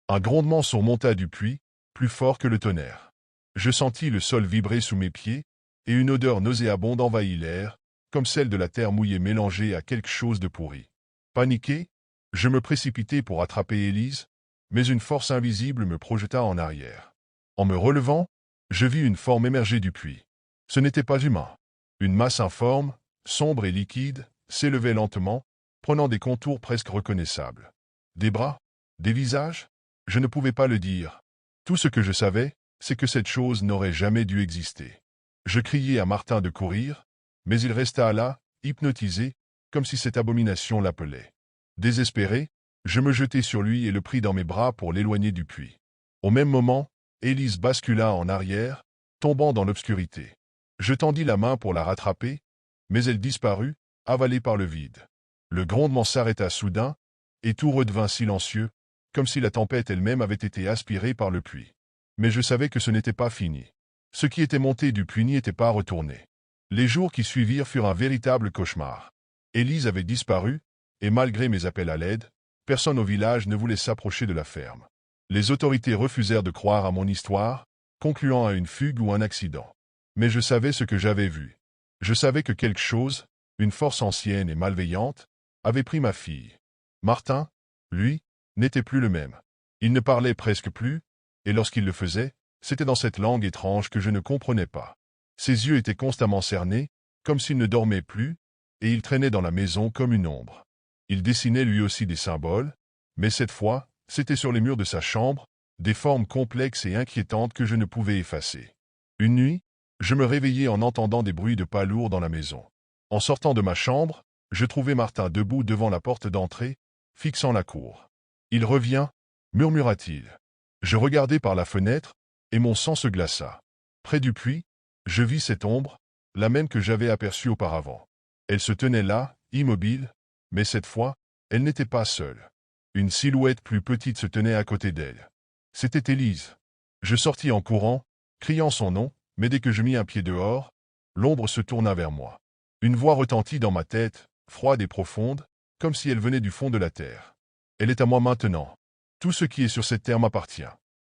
Un grondement surmonta du puits, plus fort que le tonnerre. Je sentis le sol vibrer sous mes pieds, et une odeur nauséabonde envahit l'air, comme celle de la terre mouillée mélangée à quelque chose de pourri. Paniqué, je me précipitai pour attraper Élise, mais une force invisible me projeta en arrière. En me relevant, je vis une forme émerger du puits. Ce n'était pas humain. Une masse informe, sombre et liquide, s'élevait lentement, prenant des contours presque reconnaissables. Des bras? Des visages? Je ne pouvais pas le dire. Tout ce que je savais, c'est que cette chose n'aurait jamais dû exister. Je criai à Martin de courir, mais il resta là, hypnotisé, comme si cette abomination l'appelait. Désespéré, je me jetai sur lui et le pris dans mes bras pour l'éloigner du puits. Au même moment, Élise bascula en arrière, tombant dans l'obscurité. Je tendis la main pour la rattraper, mais elle disparut, avalée par le vide. Le grondement s'arrêta soudain, et tout redevint silencieux, comme si la tempête elle-même avait été aspirée par le puits. Mais je savais que ce n'était pas fini. Ce qui était monté du puits n'y était pas retourné. Les jours qui suivirent furent un véritable cauchemar. Élise avait disparu, et malgré mes appels à l'aide, personne au village ne voulait s'approcher de la ferme. Les autorités refusèrent de croire à mon histoire, concluant à une fugue ou un accident. Mais je savais ce que j'avais vu. Je savais que quelque chose, une force ancienne et malveillante, avait pris ma fille. Martin, lui, n'était plus le même. Il ne parlait presque plus, et lorsqu'il le faisait, c'était dans cette langue étrange que je ne comprenais pas. Ses yeux étaient constamment cernés, comme s'il ne dormait plus, et il traînait dans la maison comme une ombre. Il dessinait lui aussi des symboles, mais cette fois, c'était sur les murs de sa chambre, des formes complexes et inquiétantes que je ne pouvais effacer. Une nuit, je me réveillai en entendant des bruits de pas lourds dans la maison. En sortant de ma chambre, je trouvai Martin debout devant la porte d'entrée, fixant la cour. « Il revient » murmura-t-il. Je regardai par la fenêtre, et mon sang se glaça. Près du puits, je vis cette ombre, la même que j'avais aperçue auparavant. Elle se tenait là, immobile, mais cette fois, elle n'était pas seule. Une silhouette plus petite se tenait à côté d'elle. C'était Élise. Je sortis en courant, criant son nom, mais dès que je mis un pied dehors, l'ombre se tourna vers moi. Une voix retentit dans ma tête, froide et profonde, comme si elle venait du fond de la terre. Elle est à moi maintenant. Tout ce qui est sur cette terre m'appartient.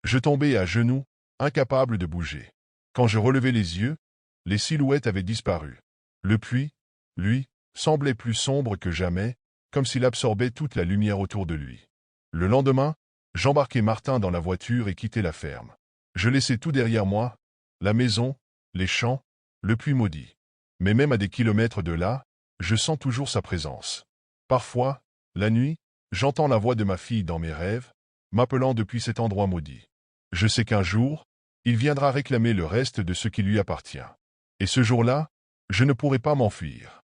Je tombai à genoux, incapable de bouger. Quand je relevai les yeux, les silhouettes avaient disparu. Le puits, lui, semblait plus sombre que jamais, comme s'il absorbait toute la lumière autour de lui. Le lendemain, j'embarquai Martin dans la voiture et quittai la ferme. Je laissai tout derrière moi, la maison, les champs, le puits maudit. Mais même à des kilomètres de là, je sens toujours sa présence. Parfois, la nuit, j'entends la voix de ma fille dans mes rêves, m'appelant depuis cet endroit maudit. Je sais qu'un jour, il viendra réclamer le reste de ce qui lui appartient. Et ce jour-là, je ne pourrai pas m'enfuir.